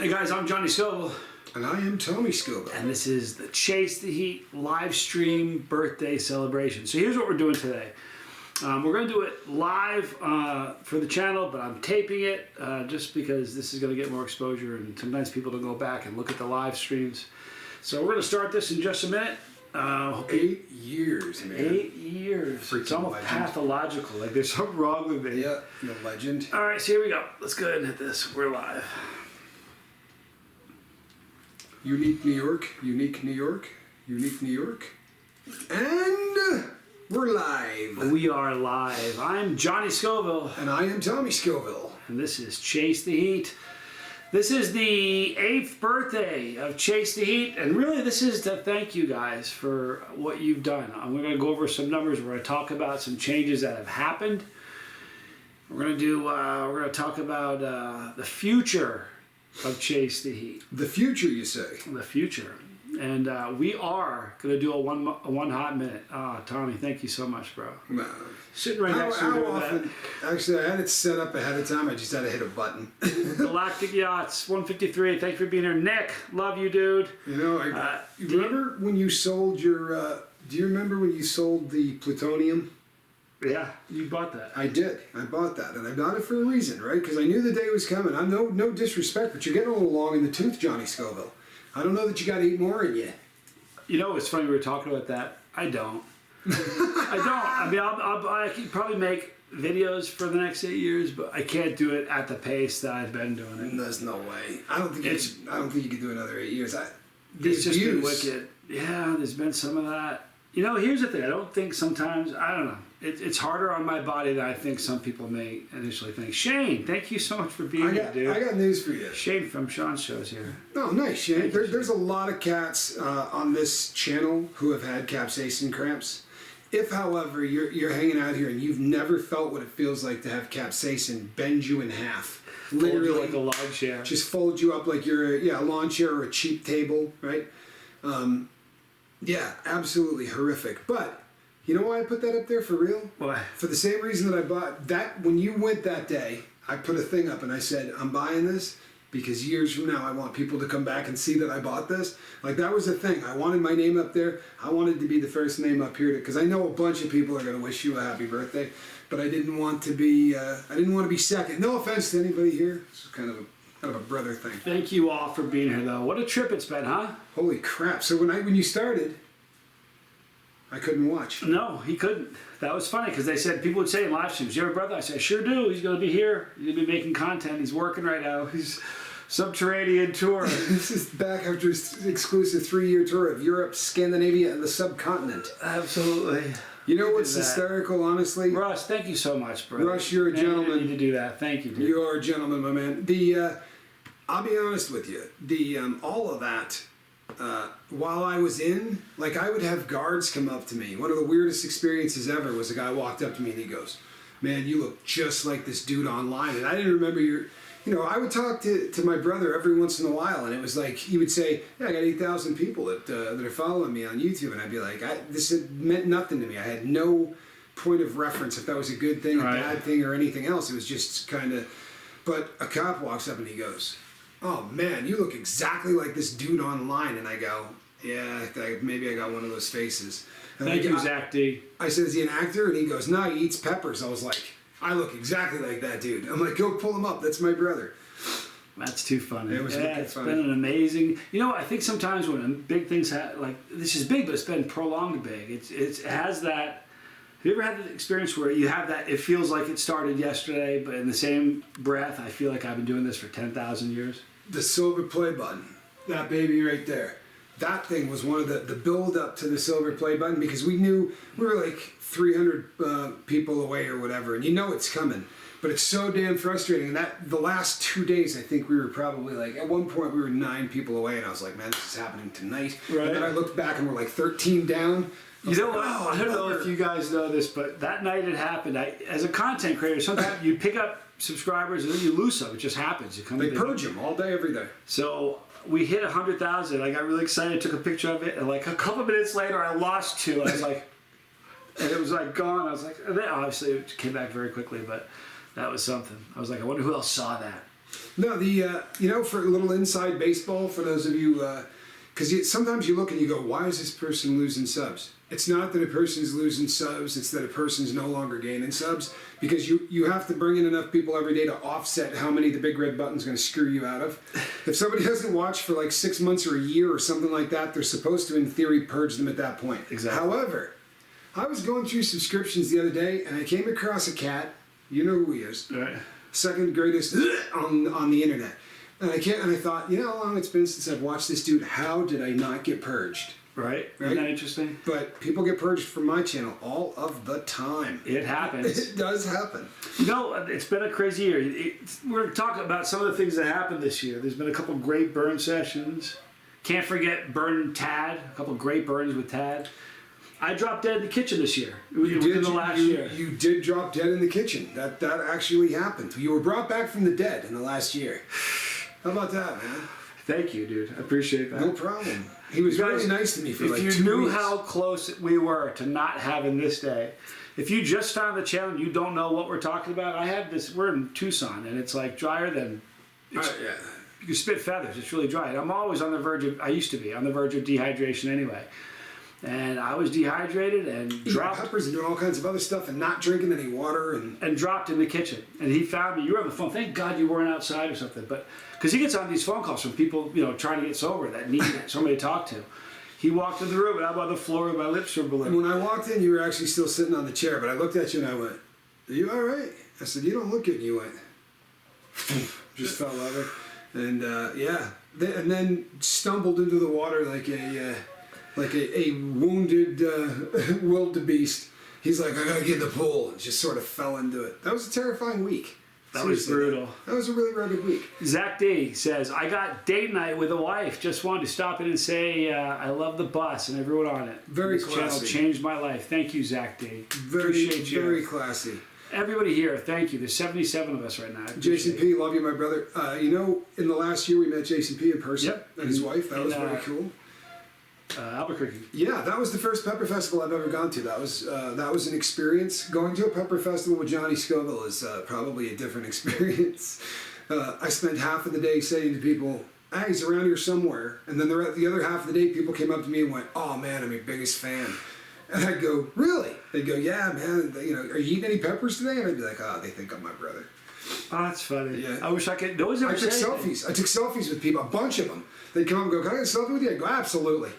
Hey guys, I'm Johnny Scoville. And I am Tommy Scoville. And this is the Chase the Heat live stream birthday celebration. So here's what we're doing today. We're going to do it live for the channel, but I'm taping it just because this is going to get more exposure, and sometimes people don't go back and look at the live streams. So we're going to start this in just a minute. 8 years, man. 8 years. Freaking it's almost legend. pathological. Like there's something wrong with me. Yeah, the legend. All right, so here we go. Let's go ahead and hit this. We're live. Unique New York, unique New York, unique New York. And we're live. We are live. I'm Johnny Scoville. And I am Tommy Scoville. And this is Chase the Heat. This is the 8th birthday of Chase the Heat, and really this is to thank you guys for what you've done. I'm going to go over some numbers. We're going to talk about some changes that have happened. We're going to talk about the future of Chase the Heat. The future, you say? The future. And we are going to do a one hot minute. Tommy, thank you so much, bro. No. Sitting right next to you. How often? Actually, I had it set up ahead of time. I just had to hit a button. Galactic Yachts, 153. Thanks for being here. Nick, love you, dude. You know, you remember when you sold your, do you remember when you sold the plutonium? Yeah, you bought that. I did. I bought that, and I bought it for a reason, right? Because I knew the day was coming. I'm no disrespect, but you're getting a little long in the tooth, Johnny Scoville. I don't know that you got 8 more in you. You know, it's funny we were talking about that. I don't. I don't. I mean, I could probably make videos for the next 8 years, but I can't do it at the pace that I've been doing it. There's no way. I don't think you could do another 8 years. It's just been wicked. Yeah, there's been some of that. You know, here's the thing. I don't think sometimes, I don't know. It's harder on my body than I think some people may initially think. Shane, thank you so much for being here, dude. I got news for you. Shane from Sean's Shows here. Oh, nice, Shane. There's a lot of cats on this channel who have had capsaicin cramps. If, however, you're hanging out here and you've never felt what it feels like to have capsaicin bend you in half. Literally fold you like a lawn chair. Just fold you up like you're a lawn chair or a cheap table, right? Yeah, absolutely horrific. But you know why I put that up there for real? Why? For the same reason that I bought that. When you went that day, I put a thing up and I said, I'm buying this because years from now I want people to come back and see that I bought this. Like, that was the thing. I wanted my name up there. I wanted to be the first name up here because I know a bunch of people are going to wish you a happy birthday, but I didn't want to be second. No offense to anybody here. This is kind of a brother thing. Thank you all for being here, though. What a trip it's been, huh? Holy crap. So when you started, I couldn't watch. No, he couldn't. That was funny because they said, people would say in live streams, you have a brother? I said, I sure do. He's going to be here. He's going to be making content. He's working right now. He's subterranean tour. This is back after his exclusive 3-year tour of Europe, Scandinavia, and the subcontinent. Absolutely. You know what's hysterical, honestly? Russ, thank you so much, bro. Russ, you're a gentleman. You didn't need to do that. Thank you, dude. You are a gentleman, my man. I'll be honest with you. All of that, while I was in, like, I would have guards come up to me. One of the weirdest experiences ever was a guy walked up to me and he goes, man, you look just like this dude online. And I didn't remember I would talk to my brother every once in a while, and it was like, he would say, yeah, I got 8,000 people that are following me on YouTube. And I'd be like, this meant nothing to me. I had no point of reference if that was a good thing, a bad thing, or anything else. It was just kind of, but a cop walks up and he goes, oh man, you look exactly like this dude online. And I go, yeah, maybe I got one of those faces. And Thank you, Zach D. I said, is he an actor? And he goes, no, he eats peppers. I was like, I look exactly like that dude. I'm like, go pull him up. That's my brother. That's too funny. It was it's funny. Been an amazing. You know, I think sometimes when big things like this is big, but it's been prolonged big. It has that. Have you ever had the experience where you have that? It feels like it started yesterday, but in the same breath, I feel like I've been doing this for 10,000 years. The silver play button, that baby right there. That thing was one of the build up to the silver play button, because we knew we were like 300 people away or whatever, and you know it's coming. But it's so damn frustrating. And that the last 2 days, I think we were probably like, at one point we were 9 people away, and I was like, man, this is happening tonight. Right. And then I looked back and we're like 13 down. You know what? I don't know if you guys know this, but that night it happened. As a content creator, sometimes you pick up subscribers and then you lose some. It just happens. They purge them all day, every day. So we hit 100,000. I got really excited, took a picture of it, and like a couple minutes later, I lost 2. I was like, and it was like gone. I was like, and then obviously it came back very quickly, but that was something. I was like, I wonder who else saw that. No, for a little inside baseball, for those of you, because sometimes you look and you go, why is this person losing subs? It's not that a person's losing subs, it's that a person's no longer gaining subs, because you have to bring in enough people every day to offset how many the big red button's going to screw you out of. If somebody hasn't watched for like 6 months or a year or something like that, they're supposed to, in theory, purge them at that point. Exactly. However, I was going through subscriptions the other day, and I came across a cat, you know who he is, Right. second greatest on the internet. And I thought, you know how long it's been since I've watched this dude? How did I not get purged? Right? Isn't that interesting? But people get purged from my channel all of the time. It happens. It does happen. No, it's been a crazy year. We're talking about some of the things that happened this year. There's been a couple great burn sessions. Can't forget burn Tad. A couple great burns with Tad. I dropped dead in the kitchen this year. Within the last year. You did drop dead in the kitchen. That actually happened. You were brought back from the dead in the last year. How about that, man? Thank you, dude. I appreciate that. No problem. He was really nice to me for like 2 weeks. If you knew how close we were to not having this day, if you just found the channel and you don't know what we're talking about, I have this. We're in Tucson, and it's like drier than. Yeah. You can spit feathers. It's really dry. And I'm always on the verge of. I used to be on the verge of dehydration anyway, and I was dehydrated and dropped. Peppers and doing all kinds of other stuff and not drinking any water and dropped in the kitchen. And he found me. You were on the phone. Thank God you weren't outside or something. But because he gets on these phone calls from people, trying to get sober that need somebody to talk to. He walked in the room and I'm on the floor and my lips were blue. And when I walked in, you were actually still sitting on the chair. But I looked at you and I went, "Are you all right?" I said, "You don't look good." And you went, just fell over, and and then stumbled into the water like a wounded wildebeest. He's like, "I gotta get in the pool," and just sort of fell into it. That was a terrifying week. That was brutal. That was a really rugged week. Zach D says, I got date night with a wife. Just wanted to stop in and say I love the bus and everyone on it. Very this classy. Channel changed my life. Thank you, Zach D. Appreciate you. Very classy. Everybody here, thank you. There's 77 of us right now. Jason P, love you, my brother. In the last year we met Jason P in person. Yep. And his wife. That was very cool. Albuquerque. Yeah, that was the first pepper festival I've ever gone to. That was an experience. Going to a pepper festival with Johnny Scoville is probably a different experience. I spent half of the day saying to people, "Hey, he's around here somewhere," and then the other half of the day, people came up to me and went, "Oh man, I'm your biggest fan." And I'd go, "Really?" They'd go, "Yeah, man. Are you eating any peppers today?" And I'd be like, "Oh, they think I'm my brother." Oh, that's funny. Yeah. I wish I could. No one's ever I took said selfies. I took selfies with people, a bunch of them. They'd come up and go, "Can I get a selfie with you?" I'd go, "Absolutely."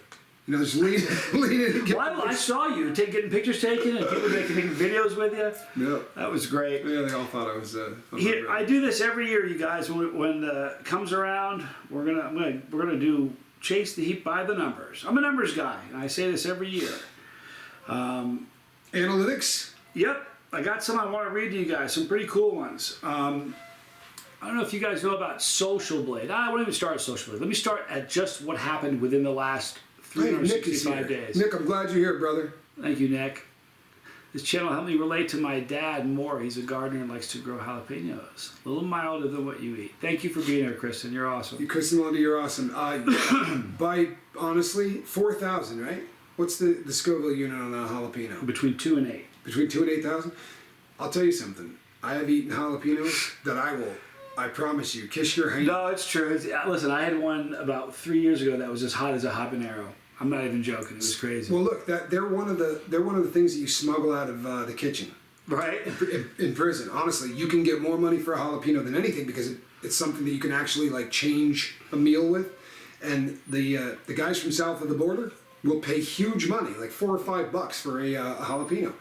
Just lean in and get. Well, I saw you getting pictures taken and people making videos with you. Yeah. That was great. Yeah, they all thought I was. Here, I do this every year, you guys. When it comes around, we're gonna do Chase the Heat by the numbers. I'm a numbers guy, and I say this every year. Analytics. Yep, I got some I want to read to you guys. Some pretty cool ones. I don't know if you guys know about Social Blade. I won't even start at Social Blade. Let me start at just what happened within the last 365 days. Nick, I'm glad you're here, brother. Thank you, Nick. This channel helped me relate to my dad more. He's a gardener and likes to grow jalapenos. A little milder than what you eat. Thank you for being here, Kristen. You're awesome. Kristen Melinda, you're awesome. By honestly, 4,000, right? What's the Scoville unit on a jalapeno? Between 2 and 8. Between 2 and 8,000? I'll tell you something. I have eaten jalapenos that I promise you, kiss your hand. No, it's true. Listen, I had one about 3 years ago that was as hot as a habanero. I'm not even joking. It was crazy. Well, look, they're one of the things that you smuggle out of the kitchen. Right. In prison, honestly, you can get more money for a jalapeno than anything because it's something that you can actually change a meal with. And the guys from south of the border will pay huge money, like $4 or $5 for a jalapeno.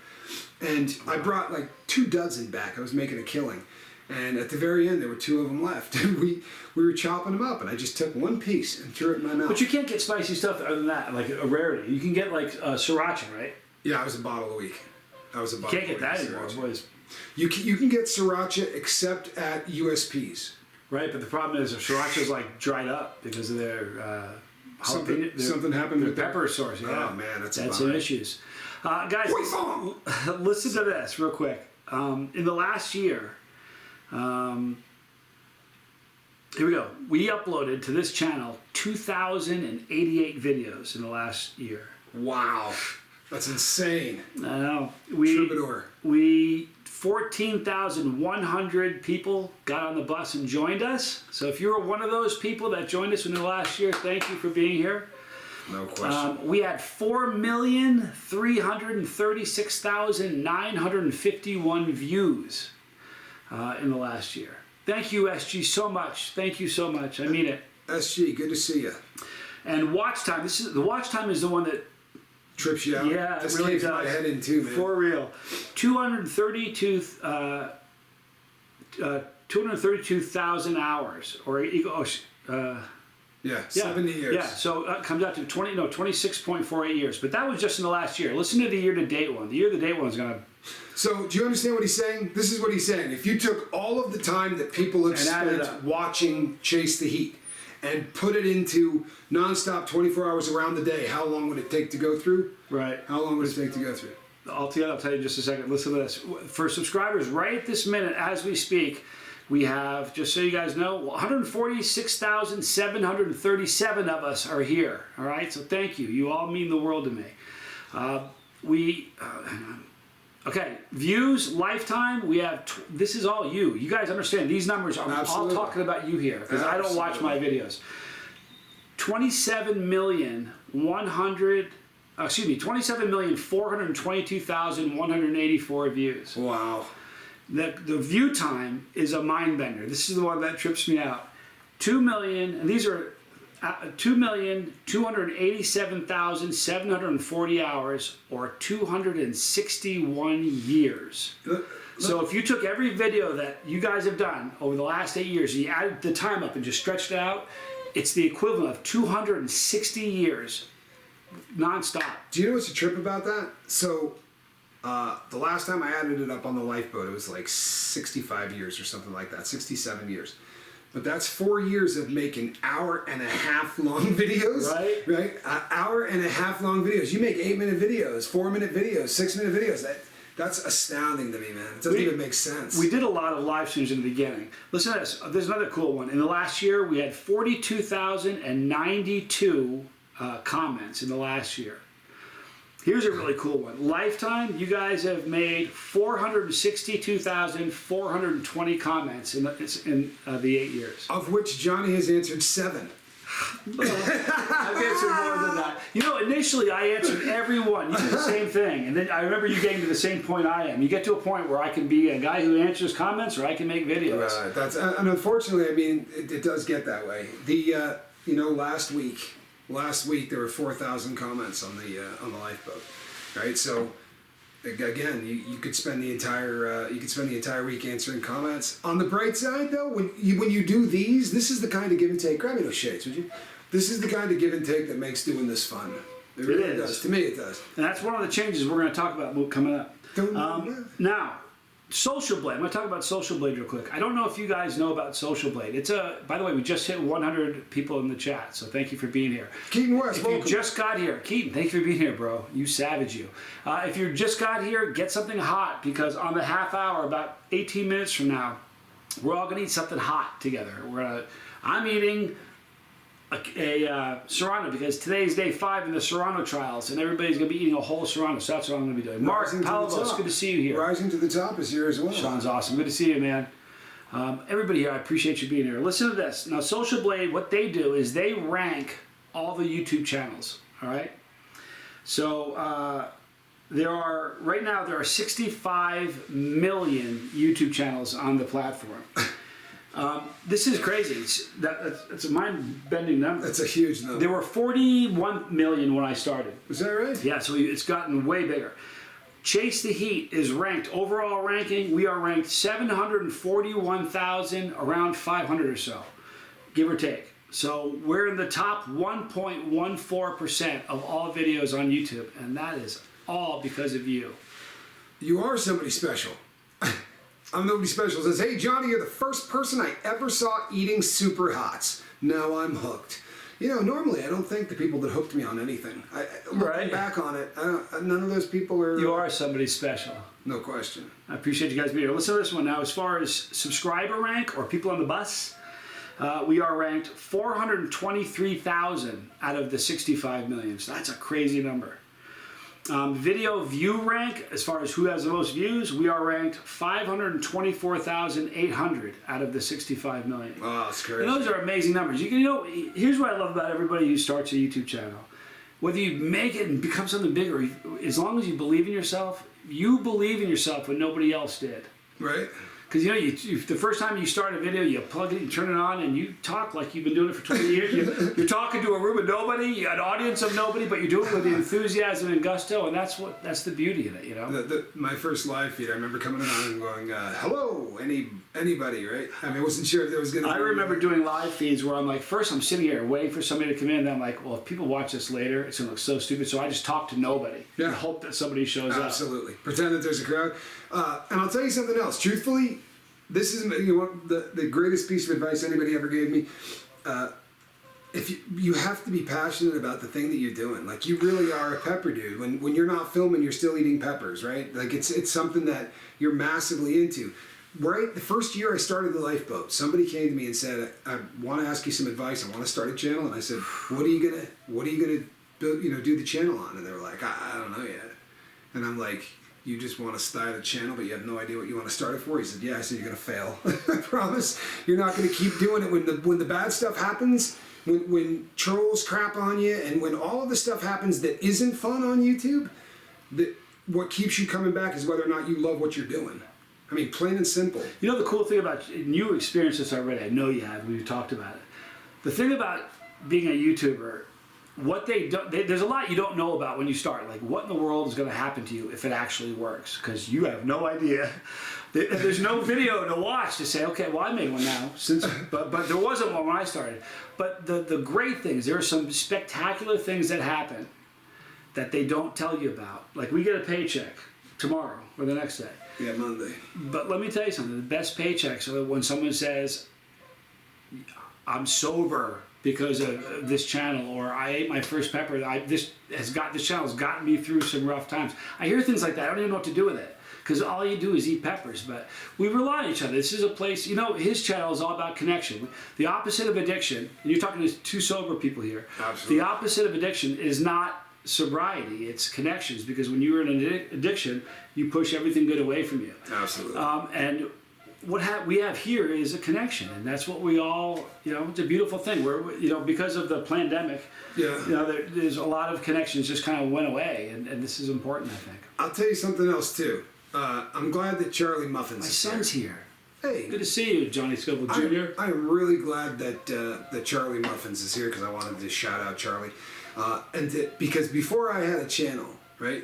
And I brought 2 dozen back. I was making a killing. And at the very end, there were 2 of them left. And we were chopping them up, and I just took one piece and threw it in my mouth. But you can't get spicy stuff other than that, like a rarity. You can get sriracha, right? Yeah, I was a bottle a week. You can't get that anymore, boys. You can get sriracha except at USPs. Right, but the problem is sriracha's dried up because of their something happened with their pepper source. Yeah. Oh man, that's some issues. Guys, listen to this real quick. In the last year. Here we go. We uploaded to this channel 2,088 videos in the last year. Wow. That's insane. I know. Troubadour. 14,100 people got on the bus and joined us. So if you were one of those people that joined us in the last year, thank you for being here. No question. We had 4,336,951 views in the last year. Thank you, SG, so much. Thank you so much. I mean it. SG, good to see you. And watch time. The watch time is the one that Trips you out. Yeah, this it really caves does. my head in too, man. For real. 232,000 hours, or Yeah, 70 years. Yeah, so it comes out to 26.48 years. But that was just in the last year. Listen to the year-to-date one. The year-to-date one is going to... So, do you understand what he's saying? This is what he's saying. If you took all of the time that people have And added spent up. watching Chase the Heat and put it into nonstop 24 hours around the day, how long would it take to go through? Right. How long would it take to go through? Altogether, I'll tell you in just a second. Listen to this. For subscribers, right this minute, as we speak, we have, just so you guys know, 146,737 of us are here. All right? So thank you. You all mean the world to me. Hang on. Okay, views, lifetime, we have, this is all you. You guys understand, these numbers, I'm Absolutely. all talking about you here, because I don't watch my videos. 27,422,184 views. Wow. The view time is a mind bender. This is the one that trips me out. 2 million, and these are 2,287,740 hours, or 261 years. So if you took every video that you guys have done over the last 8 years and you added the time up and just stretched it out, it's the equivalent of 260 years nonstop. Do you know what's a trip about that? So, the last time I added it up on the lifeboat, it was like 65 years or something like that, 67 years. But that's 4 years of making hour-and-a-half long videos. Right. Right? Hour-and-a-half long videos. You make 8-minute videos, 4-minute videos, 6-minute videos. That's astounding to me, man. It doesn't even make sense. We did a lot of live streams in the beginning. Listen to this. There's another cool one. In the last year, we had 42,092 comments in the last year. Here's a really cool one. Lifetime, you guys have made 462,420 comments in the 8 years. Of which Johnny has answered 7. I've answered more than that. You know, initially I answered every one. You did the same thing. And then I remember you getting to the same point I am. You get to a point where I can be a guy who answers comments, or I can make videos. Right. And unfortunately, I mean, it does get that way. Last week there were 4,000 comments on the lifeboat, right? So again, you could spend the entire week answering comments. On the bright side, though, when you do these, this is the kind of give and take. Grab me those shades, would you? This is the kind of give and take that makes doing this fun. It really does. To me, it does. And that's one of the changes we're going to talk about coming up. Now, Social Blade. I'm going to talk about Social Blade real quick. I don't know if you guys know about Social Blade. By the way, we just hit 100 people in the chat, so thank you for being here. Keaton West, if welcome. you just got here, Keaton, thank you for being here, bro. You savage, you. If you just got here, get something hot, because on the half hour, about 18 minutes from now, we're all going to eat something hot together. I'm eating a Serrano, because today is day 5 in the Serrano trials, and everybody's going to be eating a whole Serrano, so that's what I'm going to be doing. Mark Palavos, good to see you here. Rising to the top is here as well. Sean's awesome. Good to see you, man. Everybody here, I appreciate you being here. Listen to this. Now, Social Blade, what they do is they rank all the YouTube channels, all right? So, right now, there are 65 million YouTube channels on the platform. This is crazy. It's a mind-bending number. That's a huge number. There were 41 million when I started. Is that right? Yeah, so it's gotten way bigger. Chase the Heat is ranked, overall ranking, we are ranked 741,000, around 500 or so, give or take. So we're in the top 1.14% of all videos on YouTube, and that is all because of you. You are somebody special. I'm nobody special. It says, hey, Johnny, you're the first person I ever saw eating super hots. Now I'm hooked. You know, normally I don't think the people that hooked me on anything. Looking back on it, none of those people are... You are somebody special. No question. I appreciate you guys being here. Listen to this one now. As far as subscriber rank, or people on the bus, we are ranked 423,000 out of the 65 million. So that's a crazy number. Video view rank, as far as who has the most views, we are ranked 524,800 out of the 65 million. Wow, that's crazy. And those are amazing numbers. You know, here's what I love about everybody who starts a YouTube channel. Whether you make it and become something bigger, as long as you believe in yourself, you believe in yourself when nobody else did. Right. Because, you know, the first time you start a video, you plug it, you turn it on, and you talk like you've been doing it for 20 years. You're talking to a room of nobody, an audience of nobody, but you're doing it with the enthusiasm and gusto, and that's the beauty of it, you know? My first live feed, I remember coming on and going, hello, anybody, right? I mean, I wasn't sure if there was going to be... I remember doing live feeds where I'm like, first I'm sitting here waiting for somebody to come in, and then I'm like, well, if people watch this later, it's going to look so stupid, so I just talk to nobody and hope that somebody shows up. Absolutely. Pretend that there's a crowd. And I'll tell you something else. Truthfully, this is the greatest piece of advice anybody ever gave me. If you have to be passionate about the thing that you're doing. Like, you really are a pepper dude. When you're not filming, you're still eating peppers, right? Like, it's something that you're massively into. Right, the first year I started the lifeboat, somebody came to me and said, "I want to ask you some advice. I want to start a channel." And I said, "What are you gonna build, do the channel on?" And they were like, I don't know yet." And I'm like, "You just want to start a channel, but you have no idea what you want to start it for?" He said, "Yeah." I said, "You're gonna fail. I promise. You're not gonna keep doing it when the bad stuff happens, when trolls crap on you, and when all of the stuff happens that isn't fun on YouTube. What keeps you coming back is whether or not you love what you're doing. I mean, plain and simple." You know the cool thing about, and you experienced this already, I know you have, we've talked about it. The thing about being a YouTuber, there's a lot you don't know about when you start. Like, what in the world is going to happen to you if it actually works? Because you have no idea. There's no video to watch to say, okay, well, I made one now, but there wasn't one when I started. But the great things, there are some spectacular things that happen that they don't tell you about. Like, we get a paycheck tomorrow or the next day. Yeah, Monday. But let me tell you something. The best paychecks are when someone says, "I'm sober because of this channel," or "I ate my first pepper. This channel has gotten me through some rough times." I hear things like that. I don't even know what to do with it, because all you do is eat peppers. But we rely on each other. This is a place, his channel is all about connection. The opposite of addiction, and you're talking to two sober people here. Absolutely. The opposite of addiction is not sobriety, it's connections, because when you're in an addiction, you push everything good away from you. Absolutely. And what we have here is a connection, and that's what we all, it's a beautiful thing. Because of the pandemic, there's a lot of connections just kind of went away, and this is important, I think. I'll tell you something else too. I'm glad that Charlie Muffins My is son's here. Hey, good to see you, Johnny Scoble Jr. I'm really glad that Charlie Muffins is here, because I wanted to shout out Charlie. Because before I had a channel, right?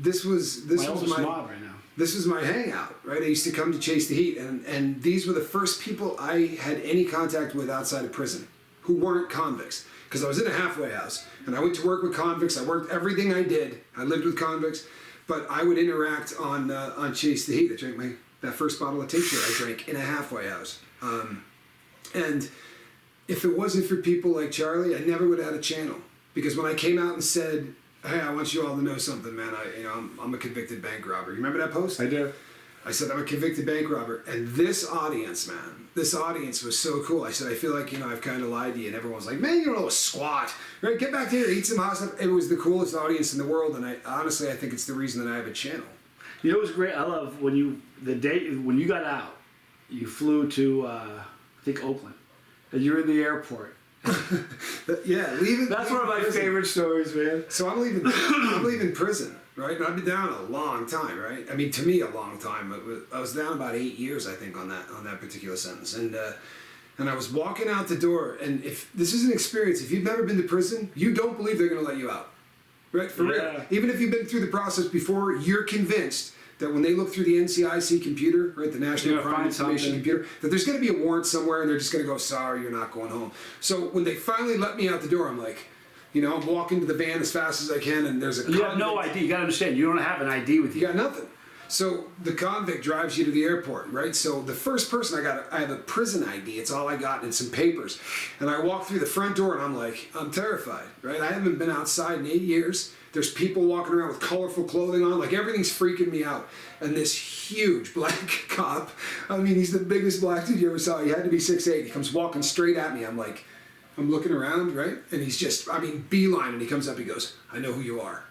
This was my mob right now. This was my hangout, right? I used to come to Chase the Heat, and these were the first people I had any contact with outside of prison who weren't convicts, because I was in a halfway house and I went to work with convicts. I worked everything I did. I lived with convicts, but I would interact on Chase the Heat. I drank that first bottle of tincture I drank in a halfway house, and if it wasn't for people like Charlie, I never would have had a channel. Because when I came out and said, "Hey, I want you all to know something, man. I'm a convicted bank robber." You remember that post? I do. I said, "I'm a convicted bank robber," and this audience was so cool. I said, "I feel like I've kind of lied to you," and everyone was like, "Man, you don't know a squat. Right? Get back here, eat some hot stuff." It was the coolest audience in the world, and I think it's the reason that I have a channel. You know what was great? I love when you got out, you flew to I think Oakland, and you were in the airport. Yeah, leaving. That's one of my favorite stories, man. So I'm leaving prison, right? And I've been down a long time, right? I mean, to me, a long time. I was down about 8 years, I think, on that particular sentence. And I was walking out the door, and if this is an experience, if you've never been to prison, you don't believe they're going to let you out, right? For real. Even if you've been through the process before, you're convinced that when they look through the NCIC computer, right, the National Crime Information Computer, that there's going to be a warrant somewhere, and they're just going to go, "Sorry, you're not going home." So when they finally let me out the door, I'm like, I'm walking to the van as fast as I can, and there's a convict. You have no ID. You got to understand, you don't have an ID with you. You got nothing. So the convict drives you to the airport, right? So the first person I have a prison ID. It's all I got, and some papers. And I walk through the front door, and I'm terrified, right? I haven't been outside in 8 years. There's people walking around with colorful clothing on, like everything's freaking me out. And this huge black cop, I mean, he's the biggest black dude you ever saw. He had to be 6'8". He comes walking straight at me. I'm looking around, right? And he's just, beeline, and he comes up, he goes, "I know who you are."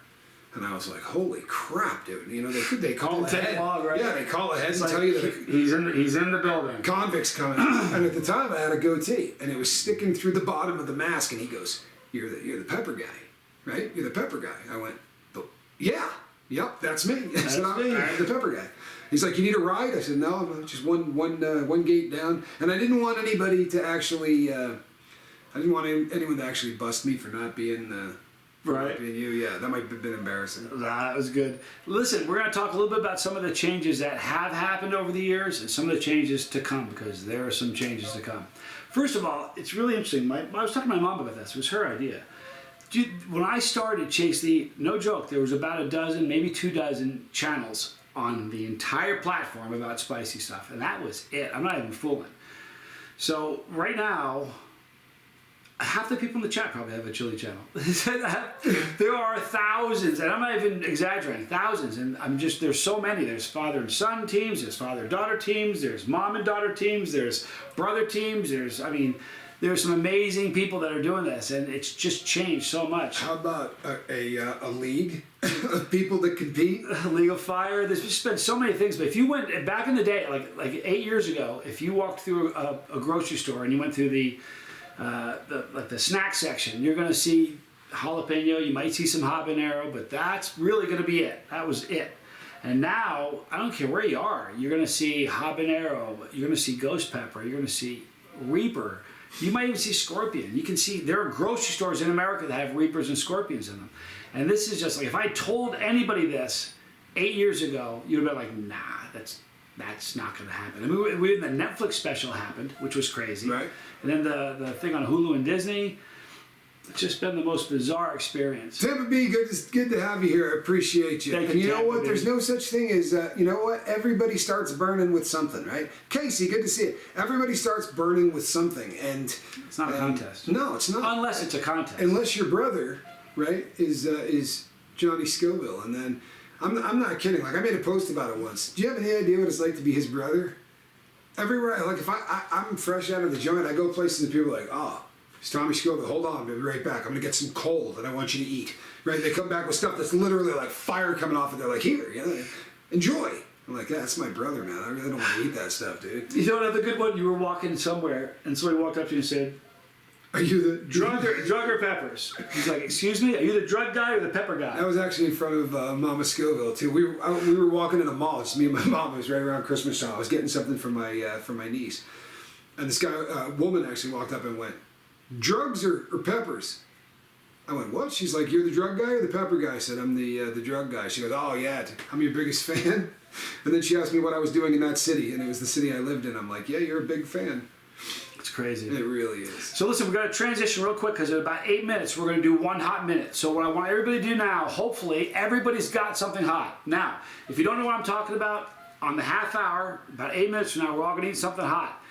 And I was like, holy crap, dude. You know, they call Didn't take ahead. long, right? Yeah, they call ahead and Like, tell you that he's in the building. convict's coming. And at the time, I had a goatee, and it was sticking through the bottom of the mask. And he goes, "You're the pepper guy, right? You're the pepper guy." I went, "Yeah, yep, that's me." I said, "I'm the pepper guy." He's like, "You need a ride?" I said, "No, I'm just one gate down." And I didn't want anybody to actually, I didn't want anyone to actually bust me for not being. Right. Being you, yeah, that might have been embarrassing. That was good. Listen, we're going to talk a little bit about some of the changes that have happened over the years and some of the changes to come, because there are some changes to come. First of all, it's really interesting. I was talking to my mom about this. It was her idea. When I started Chase the Heat, no joke, there was about a dozen, maybe 24 channels on the entire platform about spicy stuff, and that was it. I'm not even fooling. So right now, half the people in the chat probably have a chili channel. There are thousands, and I'm not even exaggerating, thousands. And there's so many. There's father and son teams, there's father-daughter teams, there's mom and daughter teams, there's brother teams, there's some amazing people that are doing this, and it's just changed so much. How about a league of people that compete? League of Fire. There's just been so many things. But if you went back in the day, like 8 years ago, if you walked through a grocery store and you went through the snack section, you're going to see jalapeno, you might see some habanero, but that's really going to be it. That was it. And now, I don't care where you are, you're going to see habanero, you're going to see ghost pepper, you're going to see Reaper, you might even see scorpion. You can see there are grocery stores in America that have Reapers and scorpions in them. And this is just like, if I told anybody this 8 years ago, you'd have been like, nah, that's not going to happen. I mean, the Netflix special happened, which was crazy. Right. And then the thing on Hulu and Disney, it's just been the most bizarre experience. Tampa B, good to have you here. I appreciate you. Thank and you, you know Tampa what? B. There's no such thing as, you know what? Everybody starts burning with something, right? Casey, good to see you. Everybody starts burning with something. And It's not a contest. No, it's not. Unless it's a contest. Unless your brother, right, is Johnny Scoville. And then, I'm not kidding. Like, I made a post about it once. Do you have any idea what it's like to be his brother? Everywhere, like if I'm fresh out of the joint, I go places and people are like, "Oh, it's Tommy Scoville. Hold on, I'll be right back. I'm gonna get some coal that I want you to eat." Right? They come back with stuff that's literally like fire coming off it. They're like, "Here, you know, enjoy." I'm like, "Yeah, that's my brother, man. I really don't want to eat that stuff, dude." You know another good one? You were walking somewhere and somebody walked up to you and said, "Are you the drug or peppers?" He's like, "Excuse me, are you the drug guy or the pepper guy?" I was actually in front of Mama Scoville too. We were walking in a mall. It's me and my mom. It was right around Christmas time. I was getting something for my niece, and this woman actually walked up and went, "Drugs or peppers?" I went, "What?" She's like, "You're the drug guy or the pepper guy?" I said, "I'm the drug guy." She goes, "Oh yeah, I'm your biggest fan." And then she asked me what I was doing in that city, and it was the city I lived in. I'm like, "Yeah, you're a big fan." It's crazy. It really is. So listen, we're going to transition real quick because in about 8 minutes we're going to do one hot minute. So what I want everybody to do now, hopefully everybody's got something hot. Now, if you don't know what I'm talking about, on the half hour, about 8 minutes from now, we're all going to eat something hot.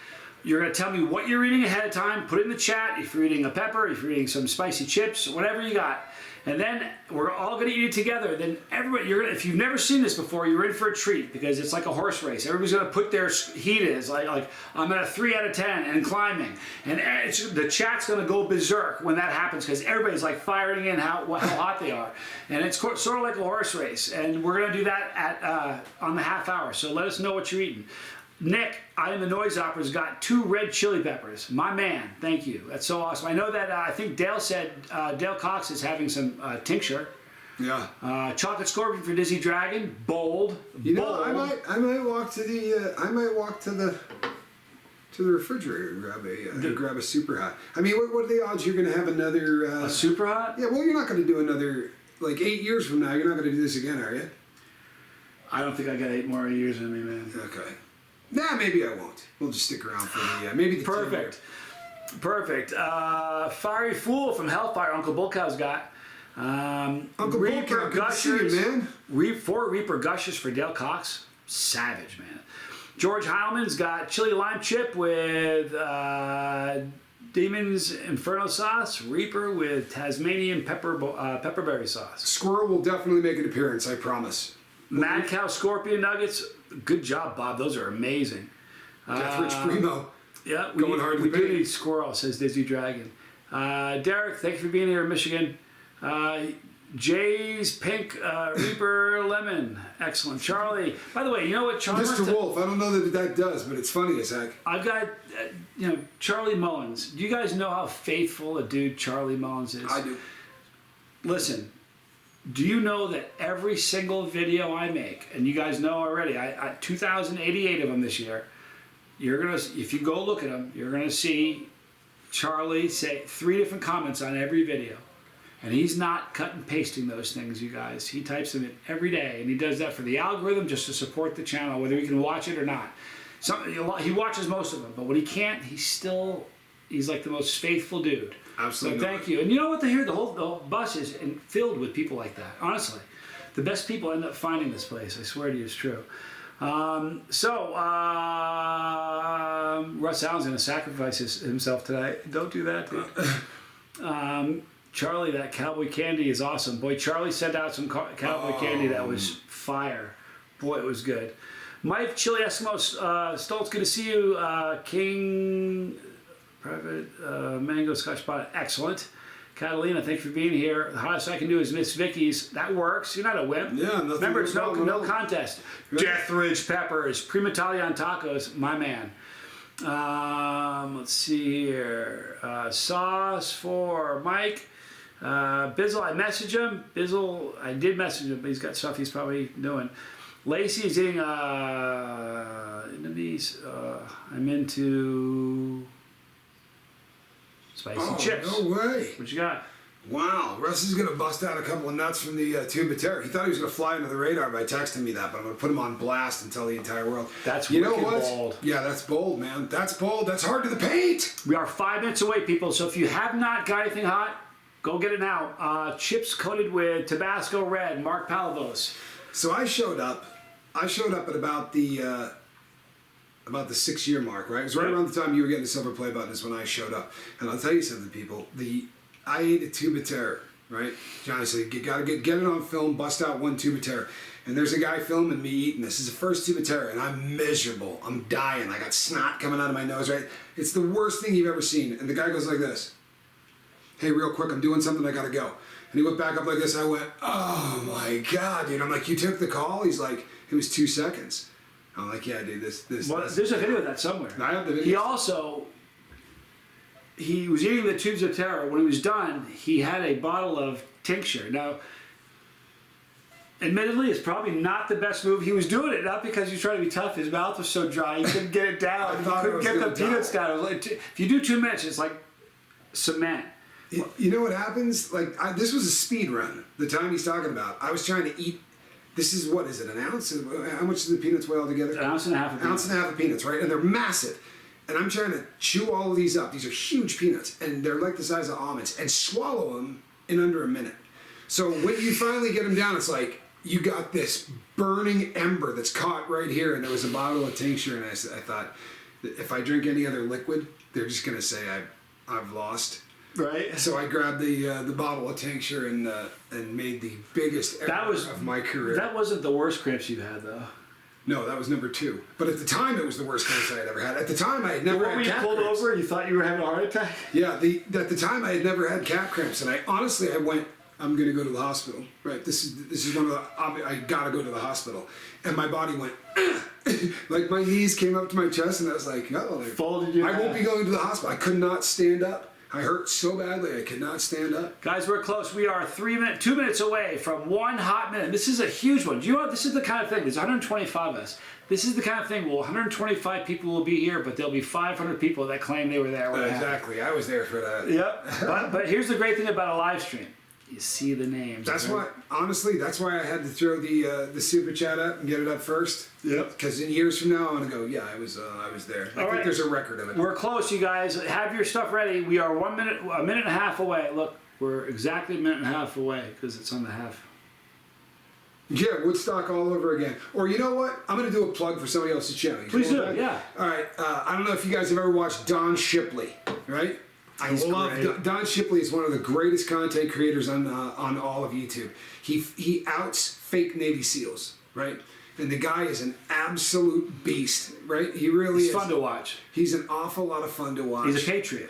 You're going to tell me what you're eating ahead of time. Put it in the chat if you're eating a pepper, if you're eating some spicy chips, whatever you got. And then we're all going to eat it together. Then everybody, if you've never seen this before, you're in for a treat because it's like a horse race. Everybody's going to put their heat is like I'm at a 3 out of 10 and climbing, and the chat's going to go berserk when that happens because everybody's like firing in how hot they are, and it's sort of like a horse race. And we're going to do that at on the half hour. So let us know what you're eating. Nick, I Am the Noise Opera's got 2 red chili peppers. My man, thank you. That's so awesome. I know that I think Dale said Dale Cox is having some tincture. Yeah. Chocolate Scorpion for Dizzy Dragon. Bold. You know, bold. I might walk to the refrigerator and grab a super hot. I mean, what are the odds you're going to have another a super hot? Yeah, well, you're not going to do another like 8 years from now. You're not going to do this again, are you? I don't think I got 8 more years in me, man. Okay. Nah, maybe I won't. We'll just stick around for the maybe the Perfect. Fiery Fool from Hellfire. Uncle Bullcow's got. Uncle Reaper Bullcow, good to see you, man. 4 Reaper Gushers for Dale Cox. Savage, man. George Heilman's got chili lime chip with Demon's Inferno sauce. Reaper with Tasmanian pepperberry sauce. Squirrel will definitely make an appearance, I promise. Mad Cow Scorpion Nuggets. Good job, Bob. Those are amazing. Death Rich Primo. Yeah, Going hard to we the do paint. need Squirrel, says Dizzy Dragon. Derek, thank you for being here in Michigan. Jay's Pink Reaper Lemon. Excellent. Charlie. By the way, you know what Charlie... Mr. Wolf, I don't know that does, but it's funny as heck. I've got, Charlie Mullins. Do you guys know how faithful a dude Charlie Mullins is? I do. Listen, do you know that every single video I make, and you guys know already, I 2,088 of them this year, if you go look at them, you're going to see Charlie say 3 different comments on every video. And he's not cut and pasting those things, you guys. He types them in every day, and he does that for the algorithm just to support the channel, whether you can watch it or not. He watches most of them, but when he can't, he's like the most faithful dude. Absolutely. So thank you. And you know what? The whole bus is filled with people like that. Honestly, the best people end up finding this place. I swear to you, it's true. Russ Allen's going to sacrifice himself today. Don't do that, dude. Charlie, that cowboy candy is awesome. Boy, Charlie sent out some cowboy candy that was fire. Boy, it was good. Mike, Chili Eskimo, Stoltz, good to see you. King, Private, Mango, Scotch Bonnet, excellent. Catalina, thank you for being here. The hottest I can do is Miss Vicky's. That works. You're not a wimp. Yeah, nothing. Remember, it's no contest. Right. Death Ridge Peppers, Prima Italian Tacos, my man. Let's see here. Sauce for Mike. Bizzle, I messaged him. Bizzle, I did message him, but he's got stuff he's probably doing. Lacey is eating into these. I'm into spicy chips. No way. What you got? Wow, Russ is going to bust out a couple of nuts from the tube of terror. He thought he was going to fly under the radar by texting me that, but I'm going to put him on blast and tell the entire world. That's you know wicked what? bold. Yeah, that's bold, man. That's bold. That's hard to the paint. We are 5 minutes away, people. So if you have not got anything hot, go get it now. Chips coated with Tabasco Red, Mark Palvos. So I showed up at about the 6-year mark, right? It was right around the time you were getting the silver play button is when I showed up. And I'll tell you something, people. I ate a tube of terror, right? Johnny said, you gotta get it on film, bust out one tube of terror. And there's a guy filming me eating this. This is the first tube of terror, and I'm miserable. I'm dying. I got snot coming out of my nose, right? It's the worst thing you've ever seen. And the guy goes like this. Hey, real quick, I'm doing something, I gotta go. And he went back up like this, I went, oh my God, dude. I'm like, you took the call? He's like, it was 2 seconds. I'm like, yeah, dude, this. Well, there's a video of that somewhere. I have the video. He was eating the tubes of terror. When he was done, he had a bottle of tincture. Now, admittedly, it's probably not the best move. He was doing it not because he was trying to be tough. His mouth was so dry, he couldn't get it down. He couldn't get the peanuts down. If you do 2 minutes, it's like cement. You know what happens? Like, this was a speed run, the time he's talking about. I was trying to eat, this is, what is it, an ounce? How much do the peanuts weigh altogether? An ounce and a half of peanuts. Ounce and a half of peanuts, right? And they're massive. And I'm trying to chew all of these up. These are huge peanuts. And they're like the size of almonds. And swallow them in under a minute. So when you finally get them down, it's like, you got this burning ember that's caught right here. And there was a bottle of tincture. And I thought, if I drink any other liquid, they're just going to say I've lost. Right. So I grabbed the bottle of tincture and made the biggest error of my career. That wasn't the worst cramps you had, though. No, that was number 2. But at the time, it was the worst cramps I had ever had. At the time, I had never had calf pulled cramps. over, you thought you were having a heart attack? Yeah, at the time, I had never had calf cramps, and I went, I'm going to go to the hospital. Right, this is one of the, I got to go to the hospital, and my body went, like my knees came up to my chest, and I was like, oh, I won't be going to the hospital. I could not stand up. I hurt so badly I could not stand up. Guys, we're close. We are 2 minutes away from 1 hot minute. This is a huge one. Do you know what? This is the kind of thing. There's 125 of us. This is the kind of thing. Well, 125 people will be here, but there'll be 500 people that claim they were there. Exactly. I was there for that. Yep. but here's the great thing about a live stream. You see the names. That's why, honestly, that's why I had to throw the super chat up and get it up first. Yep. Because in years from now, I'm gonna go, yeah, I was there. I think there's a record of it. We're close, you guys. Have your stuff ready. We are a minute and a half away. Look, we're exactly a minute and a half away because it's on the half. Yeah, Woodstock all over again. Or you know what? I'm gonna do a plug for somebody else's channel. Please do. Yeah. All right. I don't know if you guys have ever watched Don Shipley, right? I love Don Shipley is one of the greatest content creators on all of YouTube. He outs fake Navy SEALs, right? And the guy is an absolute beast, right? He really is. He's fun to watch. He's an awful lot of fun to watch. He's a patriot.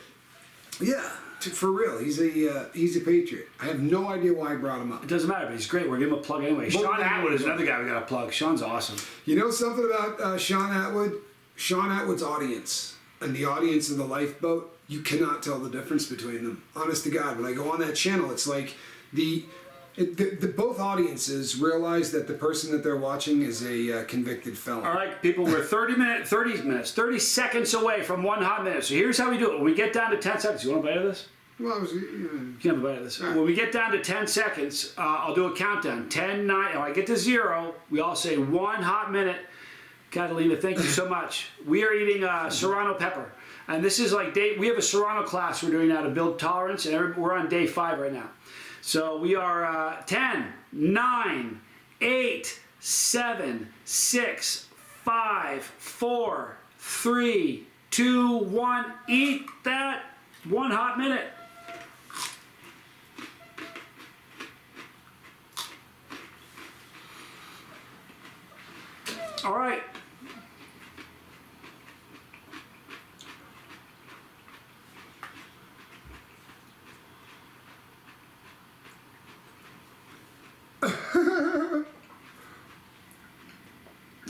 Yeah. For real, he's a Patriot. I have no idea why I brought him up. It doesn't matter, but he's great. We're giving him a plug anyway. Sean Atwood is another guy we got to plug. Sean's awesome. You know something about Sean Atwood? Sean Atwood's audience and the audience in the Lifeboat, you cannot tell the difference between them. Honest to God, when I go on that channel, it's like the both audiences realize that the person that they're watching is a convicted felon. All right, people, we're 30 seconds away from 1 hot minute. So here's how we do it. When we get down to 10 seconds, you want a bite of this? Well, I was, You can have a bite of this. When we get down to 10 seconds, I'll do a countdown. 10, 9, when I get to 0, we all say 1 hot minute. Catalina, thank you so much. We are eating serrano pepper. And this is like we have a serrano class we're doing now to build tolerance, and we're on day 5 right now. So we are 10, 9, 8, 7, 6, 5, 4, 3, 2, 1. Eat that 1 hot minute. All right.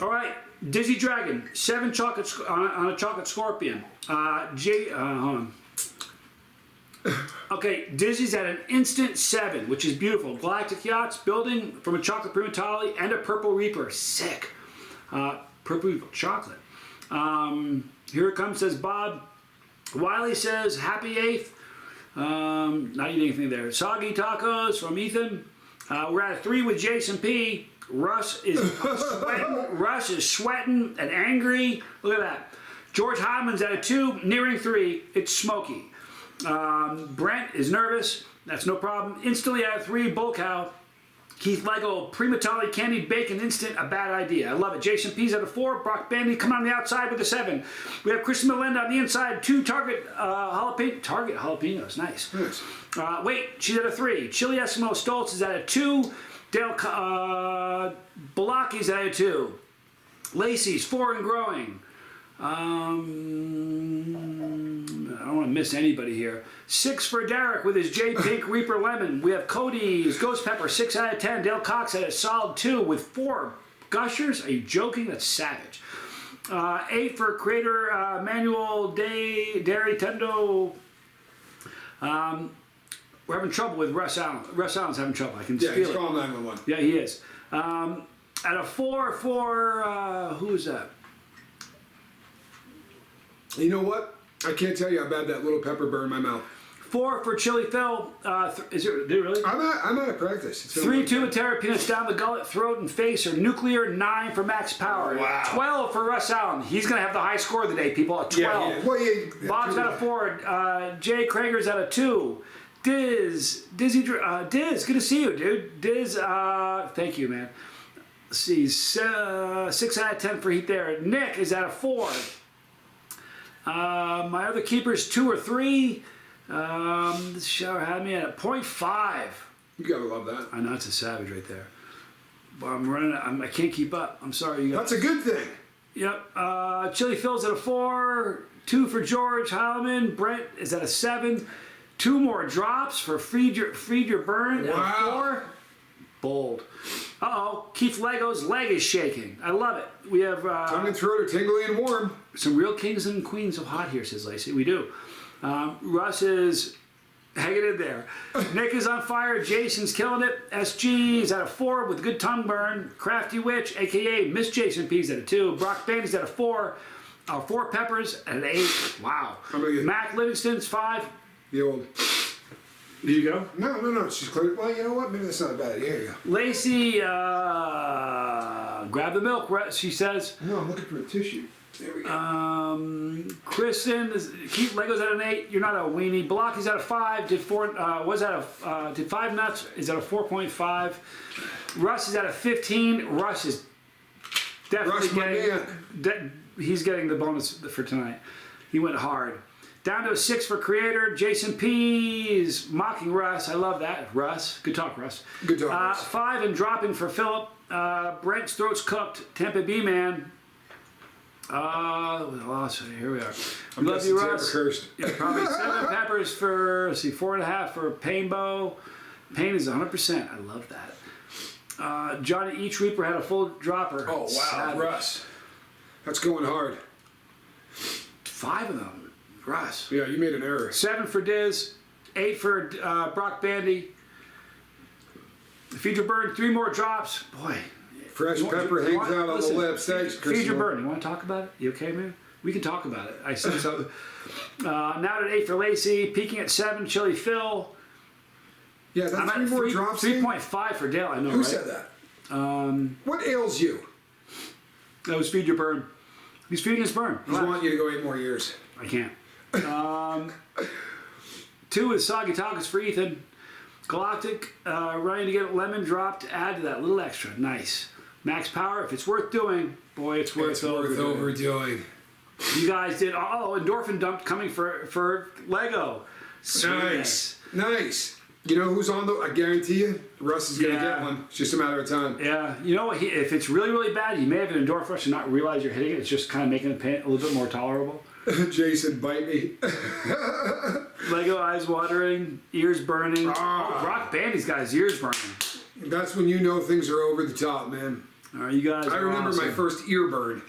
All right, Dizzy Dragon, 7 chocolate on a chocolate scorpion. Hold on. Okay, Dizzy's at an instant 7, which is beautiful. Galactic Yachts, building from a chocolate primatali and a purple reaper. Sick. Purple reaper chocolate. Here it comes, says Bob. Wiley says, happy 8th. Not eating anything there. Soggy tacos from Ethan. We're at a 3 with Jason P. Russ is sweating. Russ is sweating and angry. Look at that. George Hyman's at a 2, nearing 3. It's smoky. Brent is nervous. That's no problem. Instantly at a 3, Bull Cow. Keith Lego, Primatali candied bacon instant, a bad idea. I love it. Jason P's at a 4. Brock Bandy coming on the outside with a 7. We have Kristen Melinda on the inside. 2 Target jalapenos. Nice. Yes. Wait, she's at a 3. Chili Eskimo Stoltz is at a 2. Dale Balaki's at a 2. Lacey's 4 and growing. I don't want to miss anybody here. 6 for Derek with his J Pink Reaper Lemon. We have Cody's Ghost Pepper, 6 out of 10. Dale Cox at a solid 2 with 4 gushers. Are you joking? That's savage. 8 for creator Manuel Dairy Tendo. We're having trouble with Russ Allen. Russ Allen's having trouble. I can feel it. Yeah, he's calling 911. Yeah, he is. At a 4 for, who is that? You know what? I can't tell you how bad that little pepper burned my mouth. 4 for Chili Phil. Is it really? I'm out of practice. 3-2 with Terra Peanuts down the gullet, throat, and face are nuclear. 9 for Max Power. Wow. 12 for Russ Allen. He's going to have the high score of the day, people. A 12. Yeah. Well, yeah, Bob's at a 4. Jay Krager's at a 2. Diz, good to see you, dude. Diz, thank you, man. Let's see, 6 out of 10 for Heat there. Nick is at a 4. My other keepers 2 or 3. This shower had me at a 0.5. You gotta love that. I know, it's a savage right there. But I'm running. I can't keep up. I'm sorry, you guys. That's a good thing. Yep. Chili Phil's at a 4. 2 for George Heilman. Brent is at a 7. 2 more drops for Feed Your Burn at a 4. Bold. Uh-oh. Keith Lego's leg is shaking. I love it. We have... Tongue and throat are tingly and warm. Some real kings and queens of hot here, says Lacey. We do. Russ is hanging in there. Nick is on fire. Jason's killing it. SG is at a 4 with good tongue burn. Crafty Witch, a.k.a. Miss Jason P's at a 2. Brock Bandy's at a 4. 4 Peppers at an 8. Wow. How about you? Mac Livingston's 5. The old... Did you go? No. She's clear. Well, you know what? Maybe that's not a bad idea. Here you go. Lacey, grab the milk, she says. No, I'm looking for a tissue. There we go. Kristen, Keith Lego's at an 8. You're not a weenie. Blocky's at a 5. Did 5 nuts? Is at a 4.5. Russ is at a 15. Russ is definitely he's getting the bonus for tonight. He went hard. Down to a 6 for creator. Jason P is mocking Russ. I love that. Russ. Good talk, Russ. Good talk, Russ. 5 and dropping for Philip. Brent's throat's cooked. Tampa B man. Here we are. I'm Love guessing you, Tampa Russ. cursed. Yeah, probably 7 peppers for, let's see, 4.5 for Painbow. Pain is 100%. I love that. Johnny Each Reaper had a full dropper. Oh, wow, Savage. Russ. That's going hard. 5 of them. Russ. Yeah, you made an error. 7 for Diz. 8 for Brock Bandy. Feed your bird. 3 more drops. Boy. Fresh pepper hangs out on the lips. Thanks, Chris. Feed your bird. You want to talk about it? You okay, man? We can talk about it. I said so. Now at 8 for Lacey. Peaking at 7, Chili Phil. Yeah, that's I'm 3 at more drops. 3.5 for Dale. I know, Who right? said that? What ails you? That was Feed Your Bird. He's feeding his burn. I want you to go 8 more years. I can't. 2 is Soggy Tacos for Ethan. Galactic, running to get lemon drop to add to that little extra. Nice. Max Power, if it's worth doing, boy, it's worth overdoing. You guys did, endorphin dump coming for Lego. Nice. Nice. You know who's on the, I guarantee you, Russ is going to get one. It's just a matter of time. Yeah. You know what, if it's really, really bad, you may have an endorphin rush and not realize you're hitting it. It's just kind of making the pain a little bit more tolerable. Jason, bite me. Lego eyes watering, ears burning. Oh, Brock Bandy's got his ears burning. That's when you know things are over the top, man. All right, you guys. I remember my first ear burn,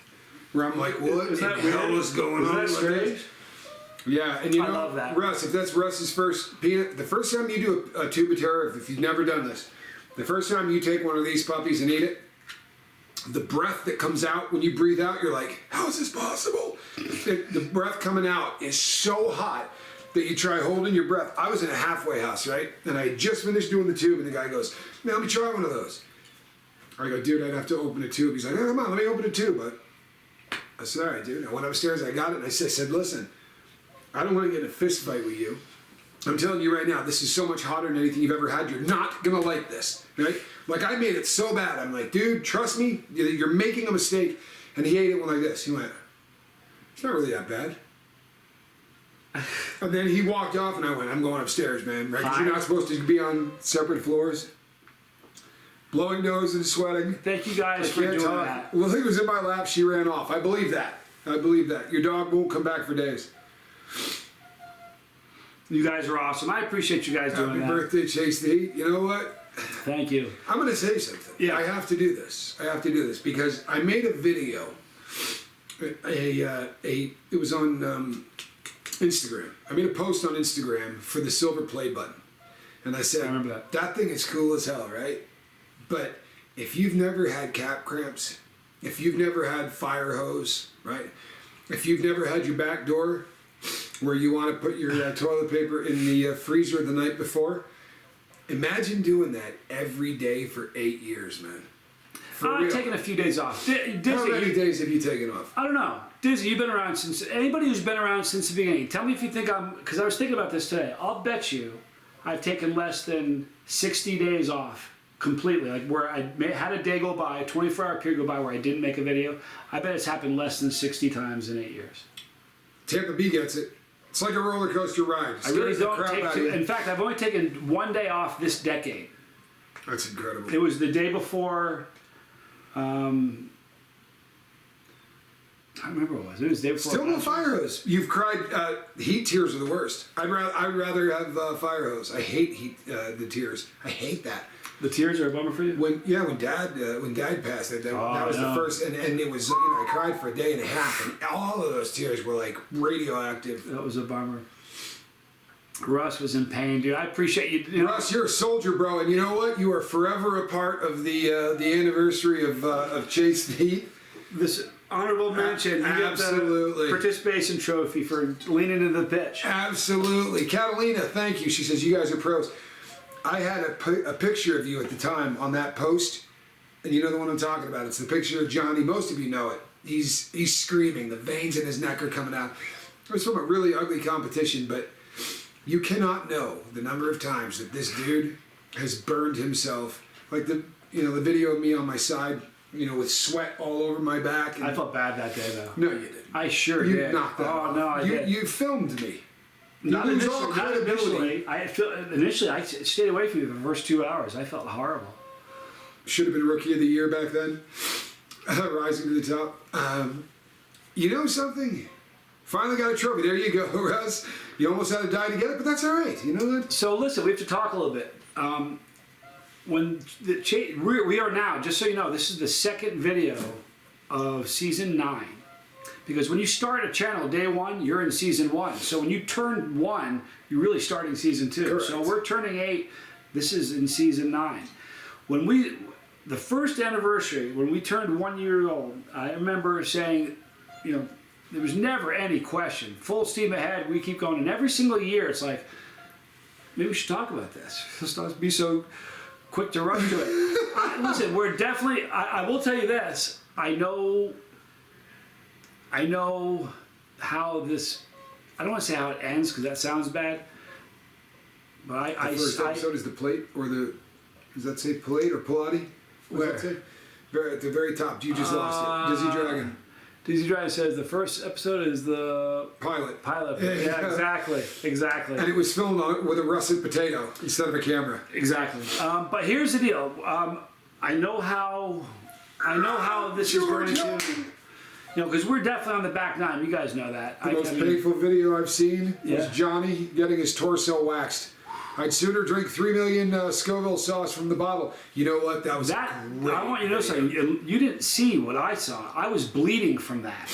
where I'm like, "What Is the that hell weird? is going on?" Is that with strange? this? Yeah, and you know, I love that. Russ, if that's Russ's first peanut, the first time you do a tube of terror, if you've never done this, the first time you take one of these puppies and eat it, the breath that comes out when you breathe out, you're like, "How is this possible?" The breath coming out is so hot that you try holding your breath. I was in a halfway house, right? And I had just finished doing the tube, and the guy goes, "Man, let me try one of those." I go, "Dude, I'd have to open a tube." He's like, "Oh, come on, let me open a tube." But I said, "All right, dude." I went upstairs, I got it, and I said, "Listen, I don't want to get in a fist fight with you. I'm telling you right now, this is so much hotter than anything you've ever had. You're not going to like this, right?" Like, I made it so bad. I'm like, "Dude, trust me, you're making a mistake." And he ate it like this. He went, "It's not really that bad." And then he walked off, and I went, "I'm going upstairs, man, right? 'Cause you're not supposed to be on separate floors." Blowing nose and sweating. Thank you guys for doing that. Well, he was in my lap. She ran off. I believe that. I believe that. Your dog won't come back for days. You guys are awesome. I appreciate you guys doing Happy that. birthday, Chase the Heat. You know what? Thank you. I'm going to say something. Yeah. I have to do this. I have to do this because I made a video. It was on Instagram. I made a post on Instagram for the silver play button. And I said, I remember that. That thing is cool as hell, right? But if you've never had cap cramps, if you've never had fire hose, right? If you've never had your back door where you want to put your toilet paper in the freezer the night before, imagine doing that every day for 8 years, man. I'm taking a few days off. How many days have you taken off? I don't know. Dizzy, you've been around since, anybody who's been around since the beginning, tell me if you think because I was thinking about this today. I'll bet you I've taken less than 60 days off completely. Like where I had a day go by, a 24-hour period go by where I didn't make a video. I bet it's happened less than 60 times in 8 years. Tampa B gets it. It's like a roller coaster ride. I really Scares the don't crap take out two. of you. In fact, I've only taken 1 day off this decade. That's incredible. It was the day before. I don't remember what it was. It was the day before. Still no fire hose. You've cried. Heat tears are the worst. I'd rather have fire hose. I hate the tears. I hate that. The tears are a bummer for you? When Dad passed, that was the first, and it was, I cried for a day and a half, and all of those tears were like radioactive. That was a bummer. Russ was in pain, dude. I appreciate you. Russ, you're a soldier, bro, and you know what? You are forever a part of the anniversary of Chase the Heat. This honorable mention. You Absolutely. get the participation trophy for leaning into the pitch. Absolutely. Catalina, thank you. She says, "You guys are pros." I had a picture of you at the time on that post, and you know the one I'm talking about. It's the picture of Johnny. Most of you know it. He's screaming. The veins in his neck are coming out. It was from a really ugly competition, but you cannot know the number of times that this dude has burned himself. Like the video of me on my side, with sweat all over my back. I felt bad that day, though. No, you didn't. I sure You did. knocked that off. No, I did. You filmed me. Not You lose initially. all Not credibility. initially. I stayed away from you for the first 2 hours. I felt horrible. Should have been Rookie of the Year back then. Rising to the top. You know something? Finally got a trophy. There you go, Russ. You almost had to die to get it, but that's all right. You know that? So listen, we have to talk a little bit. We are now, just so you know, this is the second video of season 9. Because when you start a channel day 1, you're in season 1. So when you turn 1, you're really starting season 2. Correct. So we're turning 8. This is in season 9. The first anniversary, when we turned 1 year old, I remember saying, you know, there was never any question. Full steam ahead, we keep going. And every single year, it's like, maybe we should talk about this. Let's not be so quick to rush to it. Listen, we're definitely, I will tell you this. I know how this, I don't want to say how it ends because that sounds bad. But The first episode is the plate, or does that say plate or Pilati? What does that say? At the very top. You just lost it. Dizzy Dragon. Dizzy Dragon says the first episode is the Pilot. Yeah, exactly. And it was filmed with a russet potato instead of a camera. Exactly. But here's the deal. I know how this is going to, you know, because we're definitely on the back 9. You guys know that. The most painful video I've seen was Yeah. Johnny getting his torso waxed. I'd sooner drink 3 million Scoville sauce from the bottle. You know what? That was That great. I want you to know something. You didn't see what I saw. I was bleeding from that.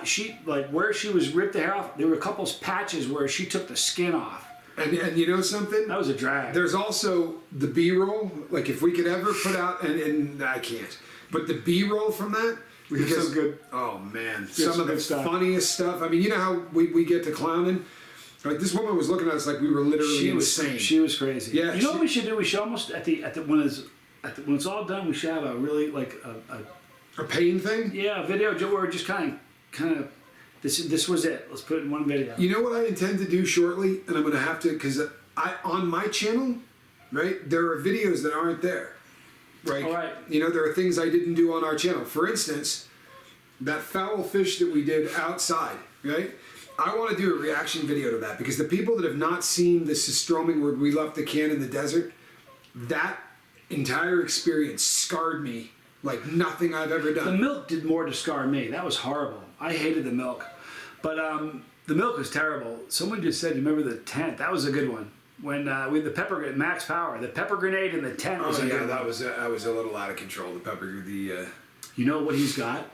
She where she was ripped the hair off. There were a couple patches where she took the skin off. And you know something? That was a drag. There's also the B-roll. Like if we could ever put out, and I can't, but the B-roll from that. We have some good. Oh man, have some some of the good stuff. funniest stuff. I mean, you know how we get to clowning. Like this woman was looking at us like we were literally insane. She was crazy. Yeah, You know what we should do? We should almost when it's all done, we should have a really like A pain thing. a video where we're just kind of this was it. Let's put it in one video. You know what I intend to do shortly, and I'm going to have to, because on my channel, right, there are videos that aren't there. Right. All right. You know, there are things I didn't do on our channel. For instance, that foul fish that we did outside, right? I want to do a reaction video to that because the people that have not seen the Sistroming where we left the can in the desert, that entire experience scarred me like nothing I've ever The done. milk did more to scar me. That was horrible. I hated the milk, but the milk was terrible. Someone just said, "Remember the tent?" That was a good one. When we had the pepper Max Power, the pepper grenade in the tent was a good one. that was a little out of control. The pepper, You know what he's got?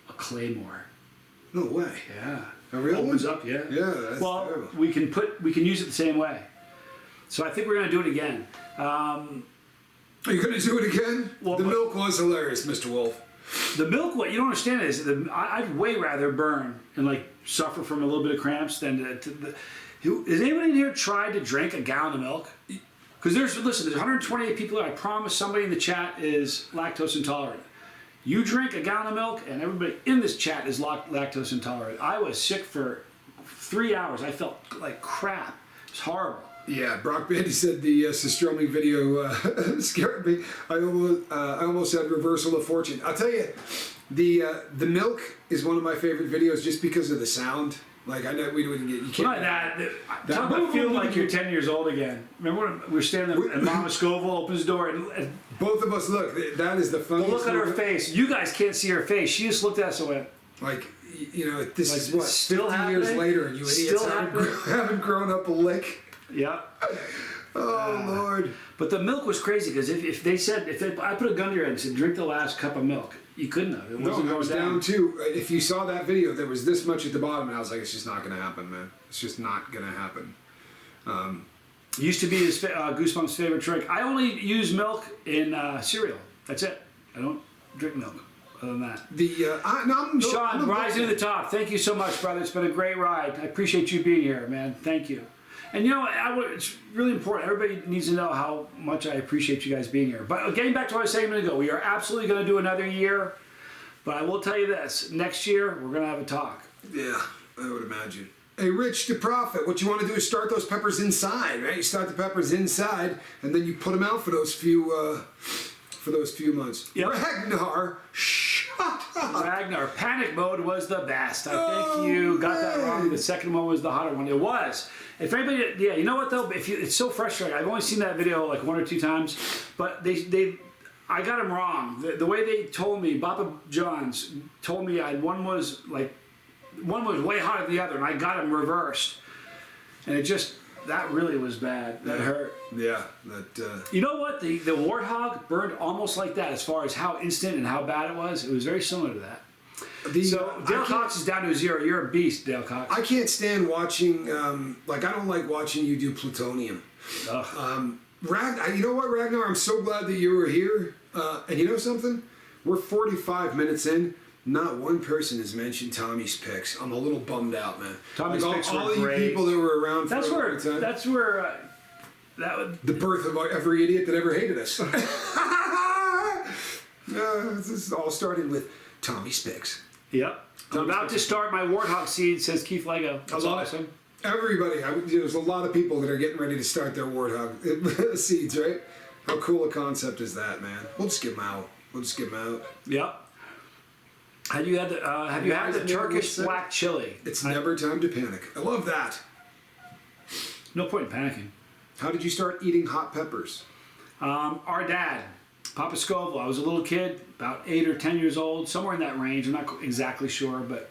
A claymore. no way. Yeah. A real Opens one? up, yeah. Yeah, that's Well, terrible. we can use it the same way. So I think we're gonna do it again. Are you going to do it again? Well, the but- milk was hilarious, Mr. Wolf. The milk, what you don't understand is I'd way rather burn and like suffer from a little bit of cramps than Has anybody in here tried to drink a gallon of milk? Because there's 128 people. I promise somebody in the chat is lactose intolerant. You drink a gallon of milk, and everybody in this chat is lactose intolerant. I was sick for 3 hours. I felt like crap. It's horrible. Yeah, Brock Bandy said the Sistroming video scared me. I almost had reversal of fortune. I'll tell you, the milk is one of my favorite videos just because of the sound. Like I know we wouldn't get you can't. Not that. Talk about feeling like you're 10 years old again. Remember when we were standing there and Mama Scoville opens the door and Both of us look. That is the the funniest. look on her moment. face. You guys can't see her face. She just looked at us and went, Like you know, this Like, is what still 50 years happening? later, and you idiots Still haven't grown up a lick. yeah. Oh Lord. But the milk was crazy because if I put a gun to your head and said, drink the last cup of milk, you couldn't have. It No, wasn't I going was down too. If you saw that video, there was this much at the bottom, and I was like, it's just not going to happen, man. It's just not going to happen. It used to be his Goosebump's favorite drink. I only use milk in cereal. That's it. I don't drink milk other than that. I'm Rising to the top. Thank you so much, brother. It's been a great ride. I appreciate you being here, man. Thank you. And you know, it's really important. Everybody needs to know how much I appreciate you guys being here. But getting back to what I was saying a minute ago, we are absolutely going to do another year. But I will tell you this: next year we're going to have a talk. Yeah, I would imagine. Hey, Rich to Profit, what you want to do is start those peppers inside, right? You start the peppers inside, and then you put them out for those few months. Yep. Ragnar, shut up. Ragnar, panic mode was the best. I think you got that wrong. The second one was the hotter one. It was. If anybody, yeah, you know what though? It's so frustrating. I've only seen that video like 1 or 2 times, but I got them wrong. The way they told me, Papa John's told me one was like one was way hotter than the other, and I got them reversed, and that really was bad. That hurt. Yeah, that. You know what? The warthog burned almost like that as far as how instant and how bad it was. It was very similar to that. So Dale Cox is down to a 0. You're a beast, Dale Cox. I can't stand watching. I don't like watching you do plutonium. You know what, Ragnar? I'm so glad that you were here. And you know something? We're 45 minutes in. Not one person has mentioned Tommy's picks. I'm a little bummed out, man. Tommy's picks were all great. you people that were around for That's a where. long time. That's where. That would. The birth of every idiot that ever hated us. This all started with Tommy's picks. Yep. I'm about to start my warthog seed, says Keith Lego. That's awesome. Everybody, there's a lot of people that are getting ready to start their warthog seeds, right? How cool a concept is that, man? We'll just give them out. Yep. Have you had the Turkish black chili? It's never time to panic. I love that. No point in panicking. How did you start eating hot peppers? Our dad, Papa Scoville. I was a little kid, about 8 or 10 years old, somewhere in that range. I'm not exactly sure, but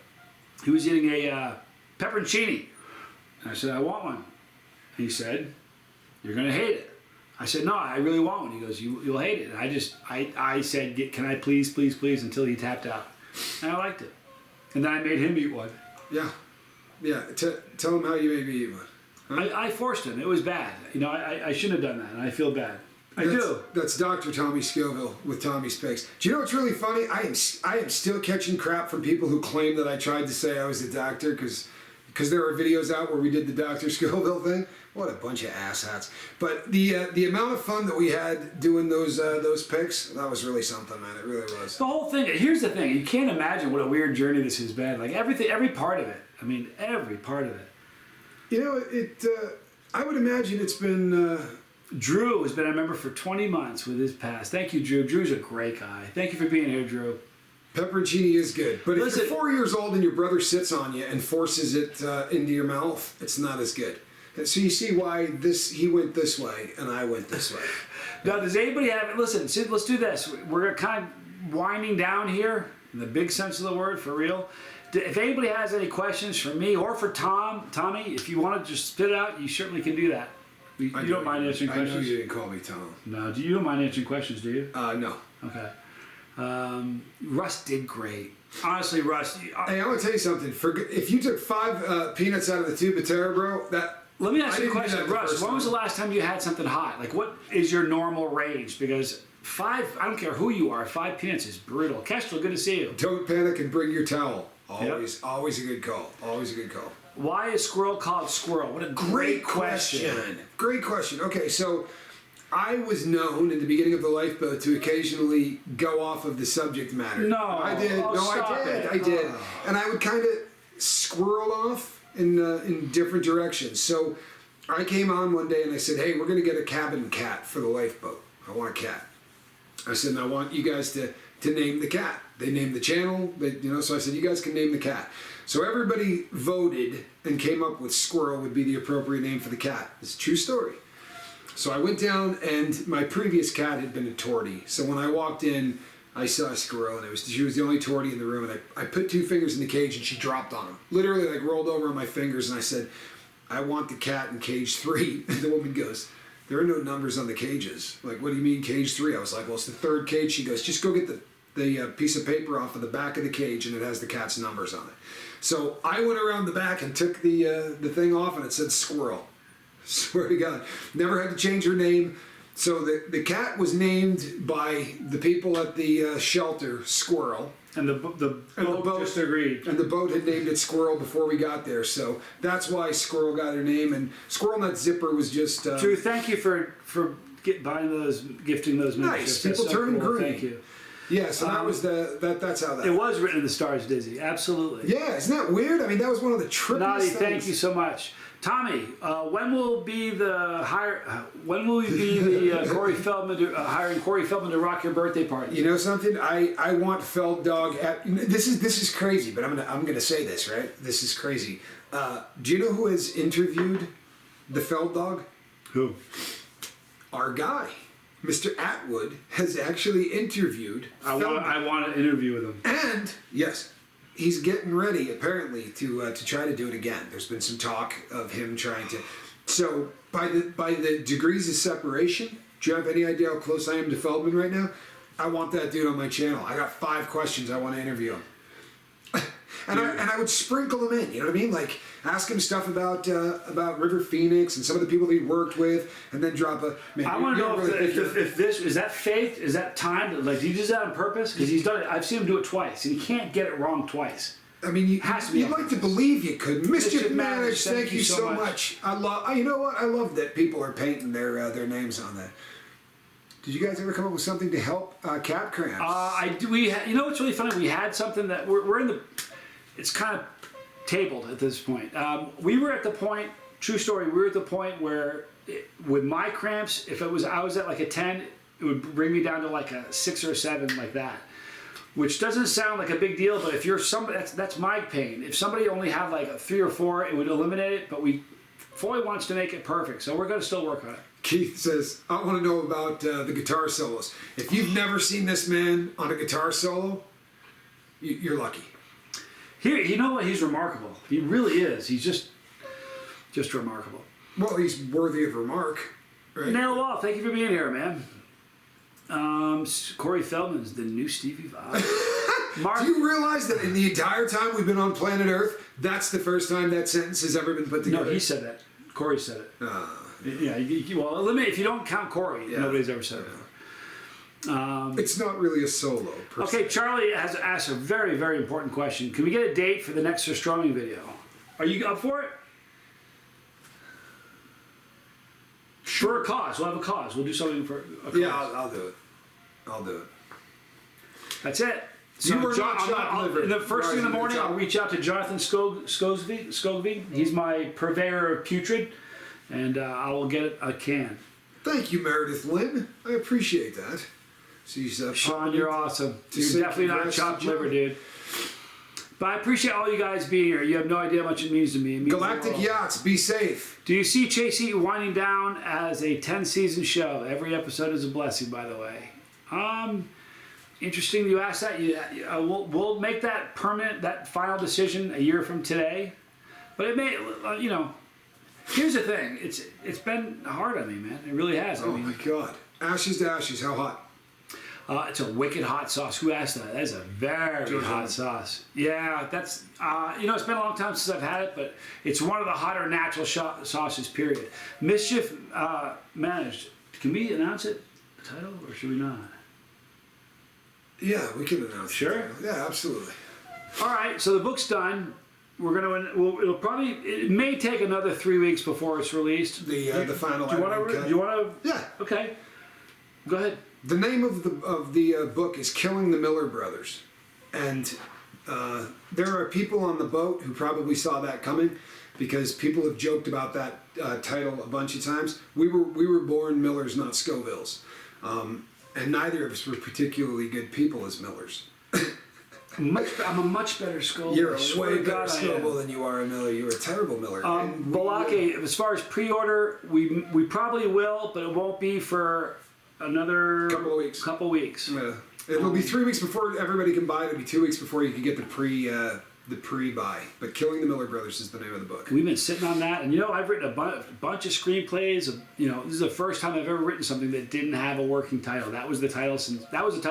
he was eating a pepperoncini. And I said, I want one. And he said, you're going to hate it. I said, no, I really want one. He goes, you'll hate it. And I said, can I please, please, please, until he tapped out. And I liked it. And then I made him eat one. Yeah. Tell him how you made me eat one. Huh? I forced him. It was bad. I shouldn't have done that, and I feel bad. I do. That's Dr. Tommy Scoville with Tommy's Picks. Do you know what's really funny? I am still catching crap from people who claim that I tried to say I was a doctor because there are videos out where we did the Dr. Scoville thing. What a bunch of asshats. But the amount of fun that we had doing those picks, that was really something, man. It really was. The whole thing. Here's the thing. You can't imagine what a weird journey this has been. Like every part of it. I mean, every part of it. You know, I would imagine it's been. Drew has been a member for 20 months with his past. Thank you, Drew. Drew's a great guy. Thank you for being here, Drew. Pepperoncini is good, but if you're 4 years old and your brother sits on you and forces it into your mouth, it's not as good. And so you see why he went this way and I went this way. Now, does anybody have? Listen, see, let's do this. We're kind of winding down here in the big sense of the word, for real. If anybody has any questions for me or for Tommy, if you want to just spit it out, you certainly can do that. You don't mind answering questions? I know you didn't call me Tom. No, you don't mind answering questions, do you? No. Okay. Russ did great. Honestly, Russ. Hey, I want to tell you something. If you took 5 peanuts out of the tube of Terra, bro, let me ask you a question, Russ. When was the last time you had something hot? Like, what is your normal range? Because 5, I don't care who you are, 5 peanuts is brutal. Kestrel, good to see you. Don't panic and bring your towel. Always a good call. Always a good call. Why is squirrel called squirrel? What a great question. Great question. Okay, so I was known in the beginning of the lifeboat to occasionally go off of the subject matter. No, I did. I did. And I would kind of squirrel off in different directions. So I came on one day and I said, hey, we're going to get a cabin cat for the lifeboat. I want a cat. I said, and I want you guys to name the cat. They named the channel. So I said, you guys can name the cat. So everybody voted and came up with squirrel would be the appropriate name for the cat. It's a true story. So I went down and my previous cat had been a tortie. So when I walked in, I saw a squirrel and she was the only tortie in the room. And I put 2 fingers in the cage and she dropped on him. Literally like rolled over on my fingers and I said, I want the cat in cage 3. And the woman goes, there are no numbers on the cages. Like, what do you mean cage 3? I was like, well, it's the 3rd cage. She goes, just go get the piece of paper off of the back of the cage and it has the cat's numbers on it. So I went around the back and took the thing off and it said squirrel. Swear to God. Never had to change her name. So the cat was named by the people at the shelter Squirrel. And the boat just agreed. And the boat had named it Squirrel before we got there. So that's why Squirrel got her name. And Squirrel Nut Zipper was just... Drew, thank you for gifting those memberships. Nice. People turning green. Thank you. Yeah, so that was that's how that. It was written in the stars, Dizzy. Absolutely. Yeah, isn't that weird? I mean, that was one of the trippiest Naughty, things. thank you so much, Tommy. When will be the Corey Feldman hiring Corey Feldman to rock your birthday party? You know something? I want Feld Dog at. This is crazy, but I'm gonna say this, right? This is crazy. Do you know who has interviewed the Feld Dog? Who? Our guy. Mr. Atwood has actually interviewed. I want to interview with him. And yes, he's getting ready apparently to try to do it again. There's been some talk of him trying to. So by the degrees of separation, do you have any idea how close I am to Feldman right now? I want that dude on my channel. I got 5 questions I want to interview him. And I would sprinkle them in, you know what I mean? Like ask him stuff about River Phoenix and some of the people that he worked with, and then drop a. Man, I want to know if this is that faith, is that timed? Like, do you do that on purpose? Because he's done it. I've seen him do it twice, and he can't get it wrong twice. I mean, you'd like to believe you could. Mischief Managed, thank you so much. You know what? I love that people are painting their names on that. Did you guys ever come up with something to help cap cramps? I do. You know what's really funny? We had something that we're in the. It's kind of tabled at this point. We were at the point. True story. We were at the point where, with my cramps, if I was at like a 10, it would bring me down to like a 6 or a 7, like that. Which doesn't sound like a big deal, but if you're somebody, that's my pain. If somebody only had like a 3 or 4, it would eliminate it. But Foy wants to make it perfect, so we're going to still work on it. Keith says, I want to know about the guitar solos. If you've never seen this man on a guitar solo, you're lucky. You know what? He's remarkable. He really is. He's just remarkable. Well, he's worthy of remark. Right? Nail Law, thank you for being here, man. Corey Feldman's the new Stevie Vai. Do you realize that in the entire time we've been on planet Earth, that's the first time that sentence has ever been put together? No, he said that. Corey said it. Yeah, well, eliminate if you don't count Corey. Yeah. Nobody's ever said it before. It's not really a solo. Okay, Charlie has asked a very, very important question. Can we get a date for the next Surstroming video? Are you up for it? For a cause. We'll have a cause. We'll do something for a cause. Yeah, I'll do it. I'll do it. That's it. So you were the first thing in the morning, I'll reach out to Jonathan Skogvig. He's my purveyor of putrid, and I will get a can. Thank you, Meredith Lynn. I appreciate that. She's Sean, you're awesome. You're definitely not chopped liver, dude. But I appreciate all you guys being here. You have no idea how much it means to me. Galactic Yachts, be safe. Do you see Chase Heat winding down as a 10-season show? Every episode is a blessing, by the way. Interesting you asked that. We'll make that permanent, that final decision a year from today. But it may, here's the thing. It's been hard on me, man. It really has. Oh my God. Ashes to ashes. How hot? It's a wicked hot sauce. Who asked that? That is a very hot sauce. Yeah, that's, it's been a long time since I've had it, but it's one of the hotter natural sauces, period. Mischief Managed. Can we announce it, the title, or should we not? Yeah, we can announce it. Sure? Yeah, absolutely. All right, so the book's done. It may take another 3 weeks before it's released. The final. Do you want to? Yeah. Okay. Go ahead. The name of the book is Killing the Miller Brothers, and there are people on the boat who probably saw that coming, because people have joked about that title a bunch of times. We were born Millers, not Scovilles, and neither of us were particularly good people as Millers. I'm a much better Scoville. You're a way better Scoville than you are a Miller. You're a terrible Miller. Balake, as far as pre-order, we probably will, but it won't be for another couple weeks. Yeah. It'll be 3 weeks before everybody can buy it. It'll be 2 weeks before you can get the pre-buy. But Killing the Miller Brothers is the name of the book. We've been sitting on that, and I've written a bunch of screenplays. This is the first time I've ever written something that didn't have a working title. That was the title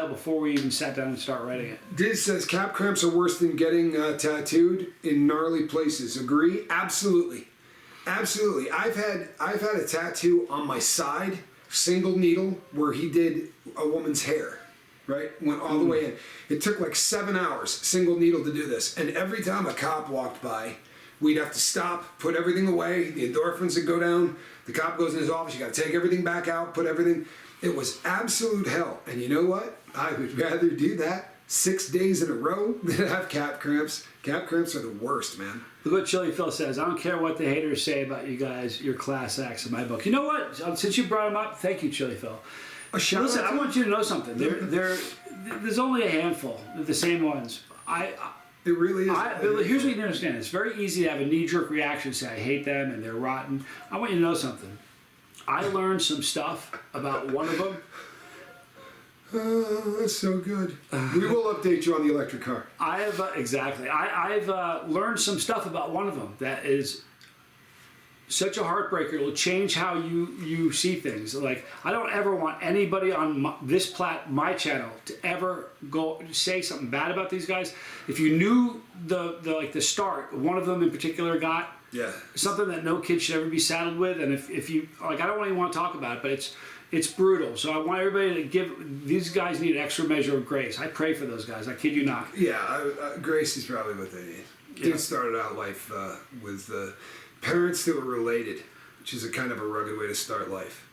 before we even sat down and started writing it. Diz says cap cramps are worse than getting tattooed in gnarly places. Agree? Absolutely, absolutely. I've had a tattoo on my side, single needle, where he did a woman's hair. Right? Went all the way in. It took like 7 hours, single needle, to do this. And every time a cop walked by, we'd have to stop, put everything away, the endorphins would go down, the cop goes in his office, you gotta take everything back out, put everything. It was absolute hell. And you know what? I would rather do that 6 days in a row than have cap cramps. Cap cramps are the worst, man. Look what Chili Phil says. I don't care what the haters say about you guys, you're class acts in my book. You know what? Since you brought him up, thank you, Chili Phil. Listen, I want you to know something. There's only a handful of the same ones. It really is. Here's what you need to understand. It's very easy to have a knee-jerk reaction and say, I hate them and they're rotten. I want you to know something. I learned some stuff about one of them Oh, that's so good. We will update you on the electric car. I have exactly. I've learned some stuff about one of them that is such a heartbreaker. It'll change how you see things. Like, I don't ever want anybody on my channel to ever go say something bad about these guys. If you knew the start, one of them in particular got something that no kid should ever be saddled with, and if you like, I don't even want to talk about it, but it's brutal. So I want everybody to give these guys need an extra measure of grace. I pray for those guys. I kid you not. Yeah, grace is probably what they need. Dude started out life with parents that were related, which is a kind of a rugged way to start life.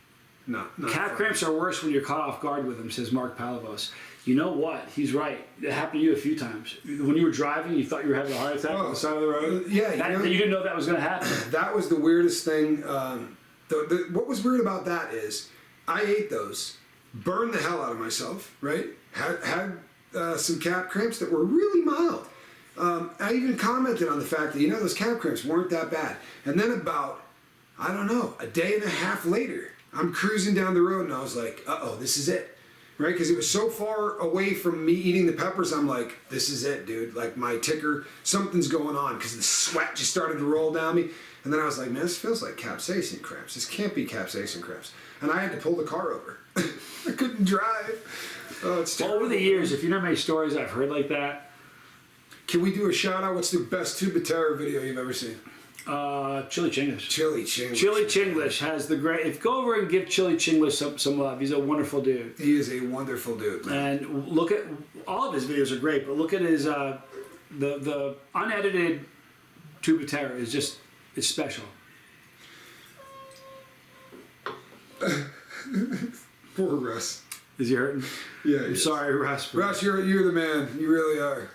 Not Calf cramps are worse when you're caught off guard with them, says Mark Palavos. You know what? He's right. It happened to you a few times. When you were driving, you thought you were having a heart attack on the side of the road? Yeah. You didn't know that was going to happen. That was the weirdest thing. What was weird about that is I ate those, burned the hell out of myself, right? Had some calf cramps that were really mild. I even commented on the fact that, those calf cramps weren't that bad. And then about, I don't know, a day and a half later, I'm cruising down the road and I was like, uh-oh, this is it. Right? Because it was so far away from me eating the peppers, I'm like, this is it, dude. Like, my ticker, something's going on, because the sweat just started to roll down me. And then I was like, man, this feels like capsaicin cramps. This can't be capsaicin cramps. And I had to pull the car over. I couldn't drive. Oh, it's terrible. Over the years, if you know how many stories I've heard like that. Can we do a shout out? What's the best Tube of Terror video you've ever seen? Chili Chinglish. Chili Chinglish. Chili Chinglish has the great. If go over and give Chili Chinglish some love, he's a wonderful dude. He is a wonderful dude, man. And look at all of his videos are great, but look at his the unedited Tube of Terror is just it's special. Poor Russ. Is he hurting? Yeah. I'm sorry, Russ. Russ, you're the man. You really are.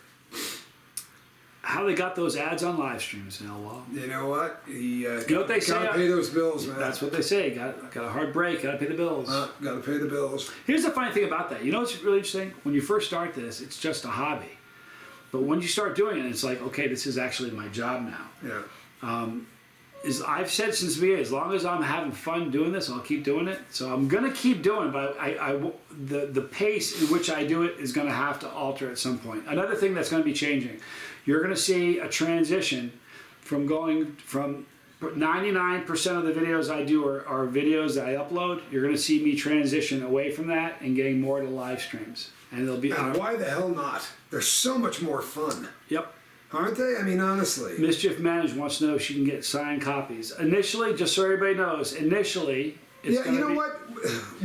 How they got those ads on live streams now, Wall. You know what? You know what they say? Gotta pay those bills, man. That's what they say. Got a hard break. Gotta pay the bills. Gotta pay the bills. Here's the funny thing about that. You know what's really interesting? When you first start this, it's just a hobby. But when you start doing it, it's like, okay, this is actually my job now. Yeah. I've said since the beginning, as long as I'm having fun doing this, I'll keep doing it. So I'm gonna keep doing it, but the pace in which I do it is gonna have to alter at some point. Another thing that's gonna be changing, you're gonna see a transition from going from 99% of the videos I do are videos that I upload. You're gonna see me transition away from that and getting more to live streams. And they'll be. And why the hell not? They're so much more fun. Yep. Aren't they? I mean, honestly. Mischief Managed wants to know if she can get signed copies. Initially, just so everybody knows, it's you know what?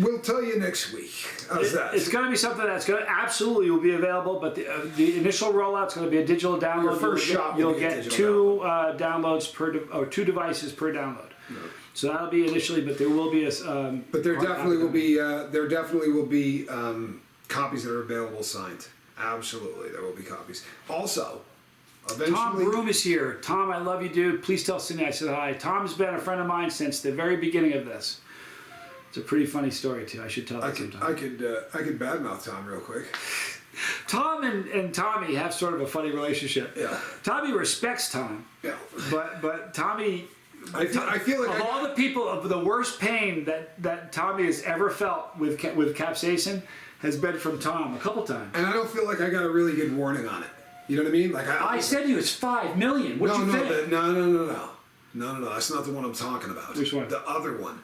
We'll tell you next week. How's that? It's going to be something that's going to absolutely will be available, but the initial rollout's going to be a digital download. Your first shot you'll get two downloads or two devices per download. No. So that'll be initially, but there will be but there definitely will be. There definitely will be copies that are available signed. Absolutely, there will be copies. Also. Eventually. Tom Broom is here. Tom, I love you, dude. Please tell Cindy I said hi. Tom's been a friend of mine since the very beginning of this. It's a pretty funny story, too. I should tell that sometime. I could badmouth Tom real quick. Tom and Tommy have sort of a funny relationship. Yeah. Tommy respects Tom. Yeah. But Tommy... I feel like... Of all the people, of the worst pain that Tommy has ever felt with capsaicin has been from Tom a couple times. And I don't feel like I got a really good warning on it. You know what I mean? Like I said to you, it's $5 million. What do you think? No. That's not the one I'm talking about. Which one? The other one.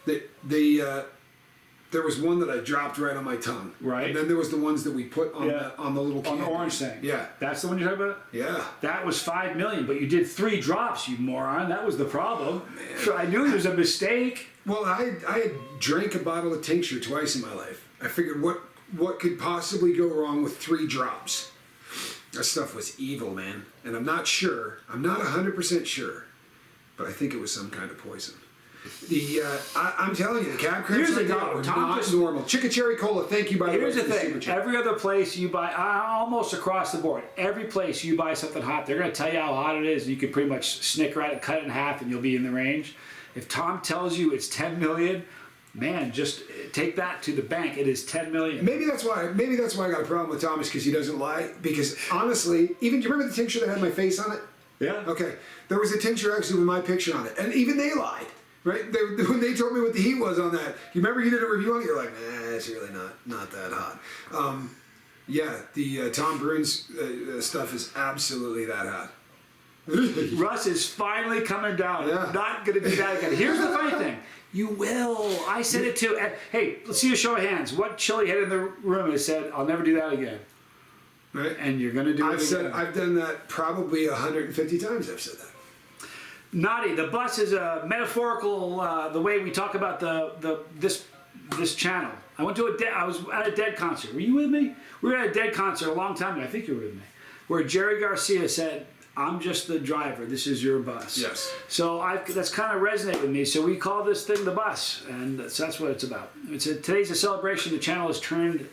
There was one that I dropped right on my tongue. Right. And then there was the ones that we put on the little can. On the orange thing. Yeah. That's the one you're talking about? Yeah. That was $5 million, but you did 3 drops, you moron. That was the problem. Man. So I knew there was a mistake. Well, I had drank a bottle of tincture twice in my life. I figured what could possibly go wrong with 3 drops? That stuff was evil, man. And I'm not sure. I'm not 100% sure. But I think it was some kind of poison. I'm telling you, the cab cramps right now are not normal. Chicken Cherry Cola, thank you, by the way. Here's the thing. Every other place you buy, almost across the board, every place you buy something hot, they're going to tell you how hot it is. You can pretty much snicker at it, cut it in half, and you'll be in the range. If Tom tells you it's 10 million, man, just take that to the bank. It is 10 million. Maybe that's why I got a problem with Thomas, because he doesn't lie. Because honestly, do you remember the tincture that had my face on it? Yeah. Okay. There was a tincture actually with my picture on it, and even they lied. Right? When they told me what the heat was on that, you remember you did a review on it? You're like, it's really not that hot. Yeah, the Tom Bruins stuff is absolutely that hot. Russ is finally coming down. Yeah. Not going to do that again. Here's the funny thing. You will. I said it too. Hey, let's see a show of hands. What chili head in the room has said, I'll never do that again? Right? And you're going to do it again. I've done that probably 150 times. I've said that. Naughty. The bus is a metaphorical. The way we talk about this channel. I was at a Dead concert. Were you with me? We were at a Dead concert a long time ago. I think you were with me. Where Jerry Garcia said, "I'm just the driver. This is your bus." Yes. So that's kind of resonated with me. So we call this thing the bus, and that's what it's about. Today's a celebration. The channel has turned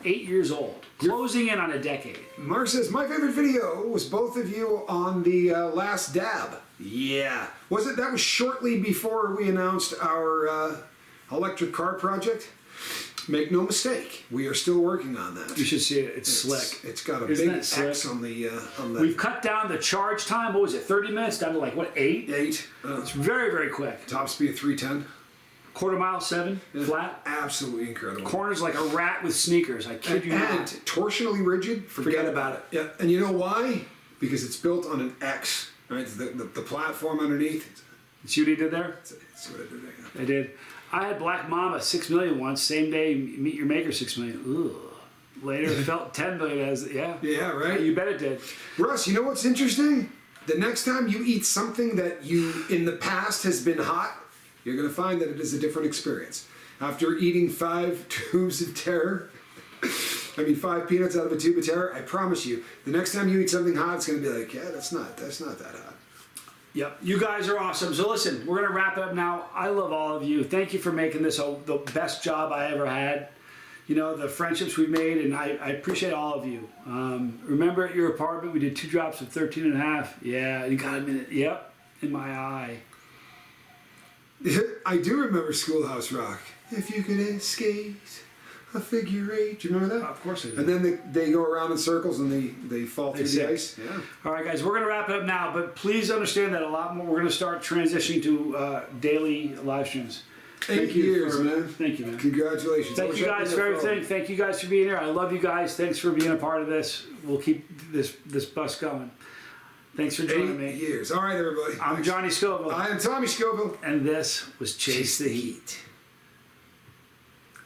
8 years old, closing in on a decade. Mark says, my favorite video was both of you on the last dab. Yeah. Was it? That was shortly before we announced our electric car project. Make no mistake, we are still working on that. You should see it. It's slick. It's got a Isn't big that slick? X on the. We've cut down the charge time. What was it? 30 minutes down to like what? 8? 8. It's very, very quick. Top speed of 310. Quarter mile 7 flat. Absolutely incredible. Corners like a rat with sneakers. I kid you And not. torsionally rigid. Forget about it. Yeah, and you know why? Because it's built on an X. Right, the platform underneath. See what he did there? That's what I did there. I did. I had Black Mama 6 million once. Same day, Meet Your Maker 6 million. Ugh. Later, it felt 10 million. Yeah, right. You bet it did. Russ, you know what's interesting? The next time you eat something that you in the past has been hot, you're going to find that it is a different experience. After eating 5 tubes of terror, 5 peanuts out of a tube of terror, I promise you, the next time you eat something hot, it's going to be like, yeah, that's not that hot. Yep. You guys are awesome. So listen, we're going to wrap up now. I love all of you. Thank you for making this the best job I ever had. You know, the friendships we made, and I appreciate all of you. Remember at your apartment, we did 2 drops of 13 and a half. Yeah, you got a minute. Yep, in my eye. I do remember Schoolhouse Rock. If you could skate a figure 8. Do you remember that? Of course I do. And then they go around in circles and they fall through the sink. ice. Yeah. All right, guys, we're going to wrap it up now, but please understand that a lot more. We're going to start transitioning to daily live streams. 8 years, man. Thank you, man. Congratulations. Thank you guys for everything. Thank you guys for being here. I love you guys. Thanks for being a part of this. We'll keep this bus going. Thanks for joining 8 me. years. All right, everybody. I'm Johnny Scoville. I am Tommy Scoville. And this was Chase the Heat.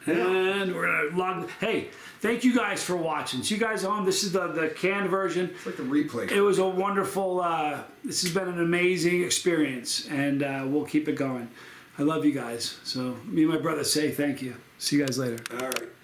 And we're going to log. Hey, thank you guys for watching. So you guys on, this is the canned version. It's like the replay. It was a wonderful, this has been an amazing experience, and we'll keep it going. I love you guys. So me and my brother say thank you. See you guys later. All right.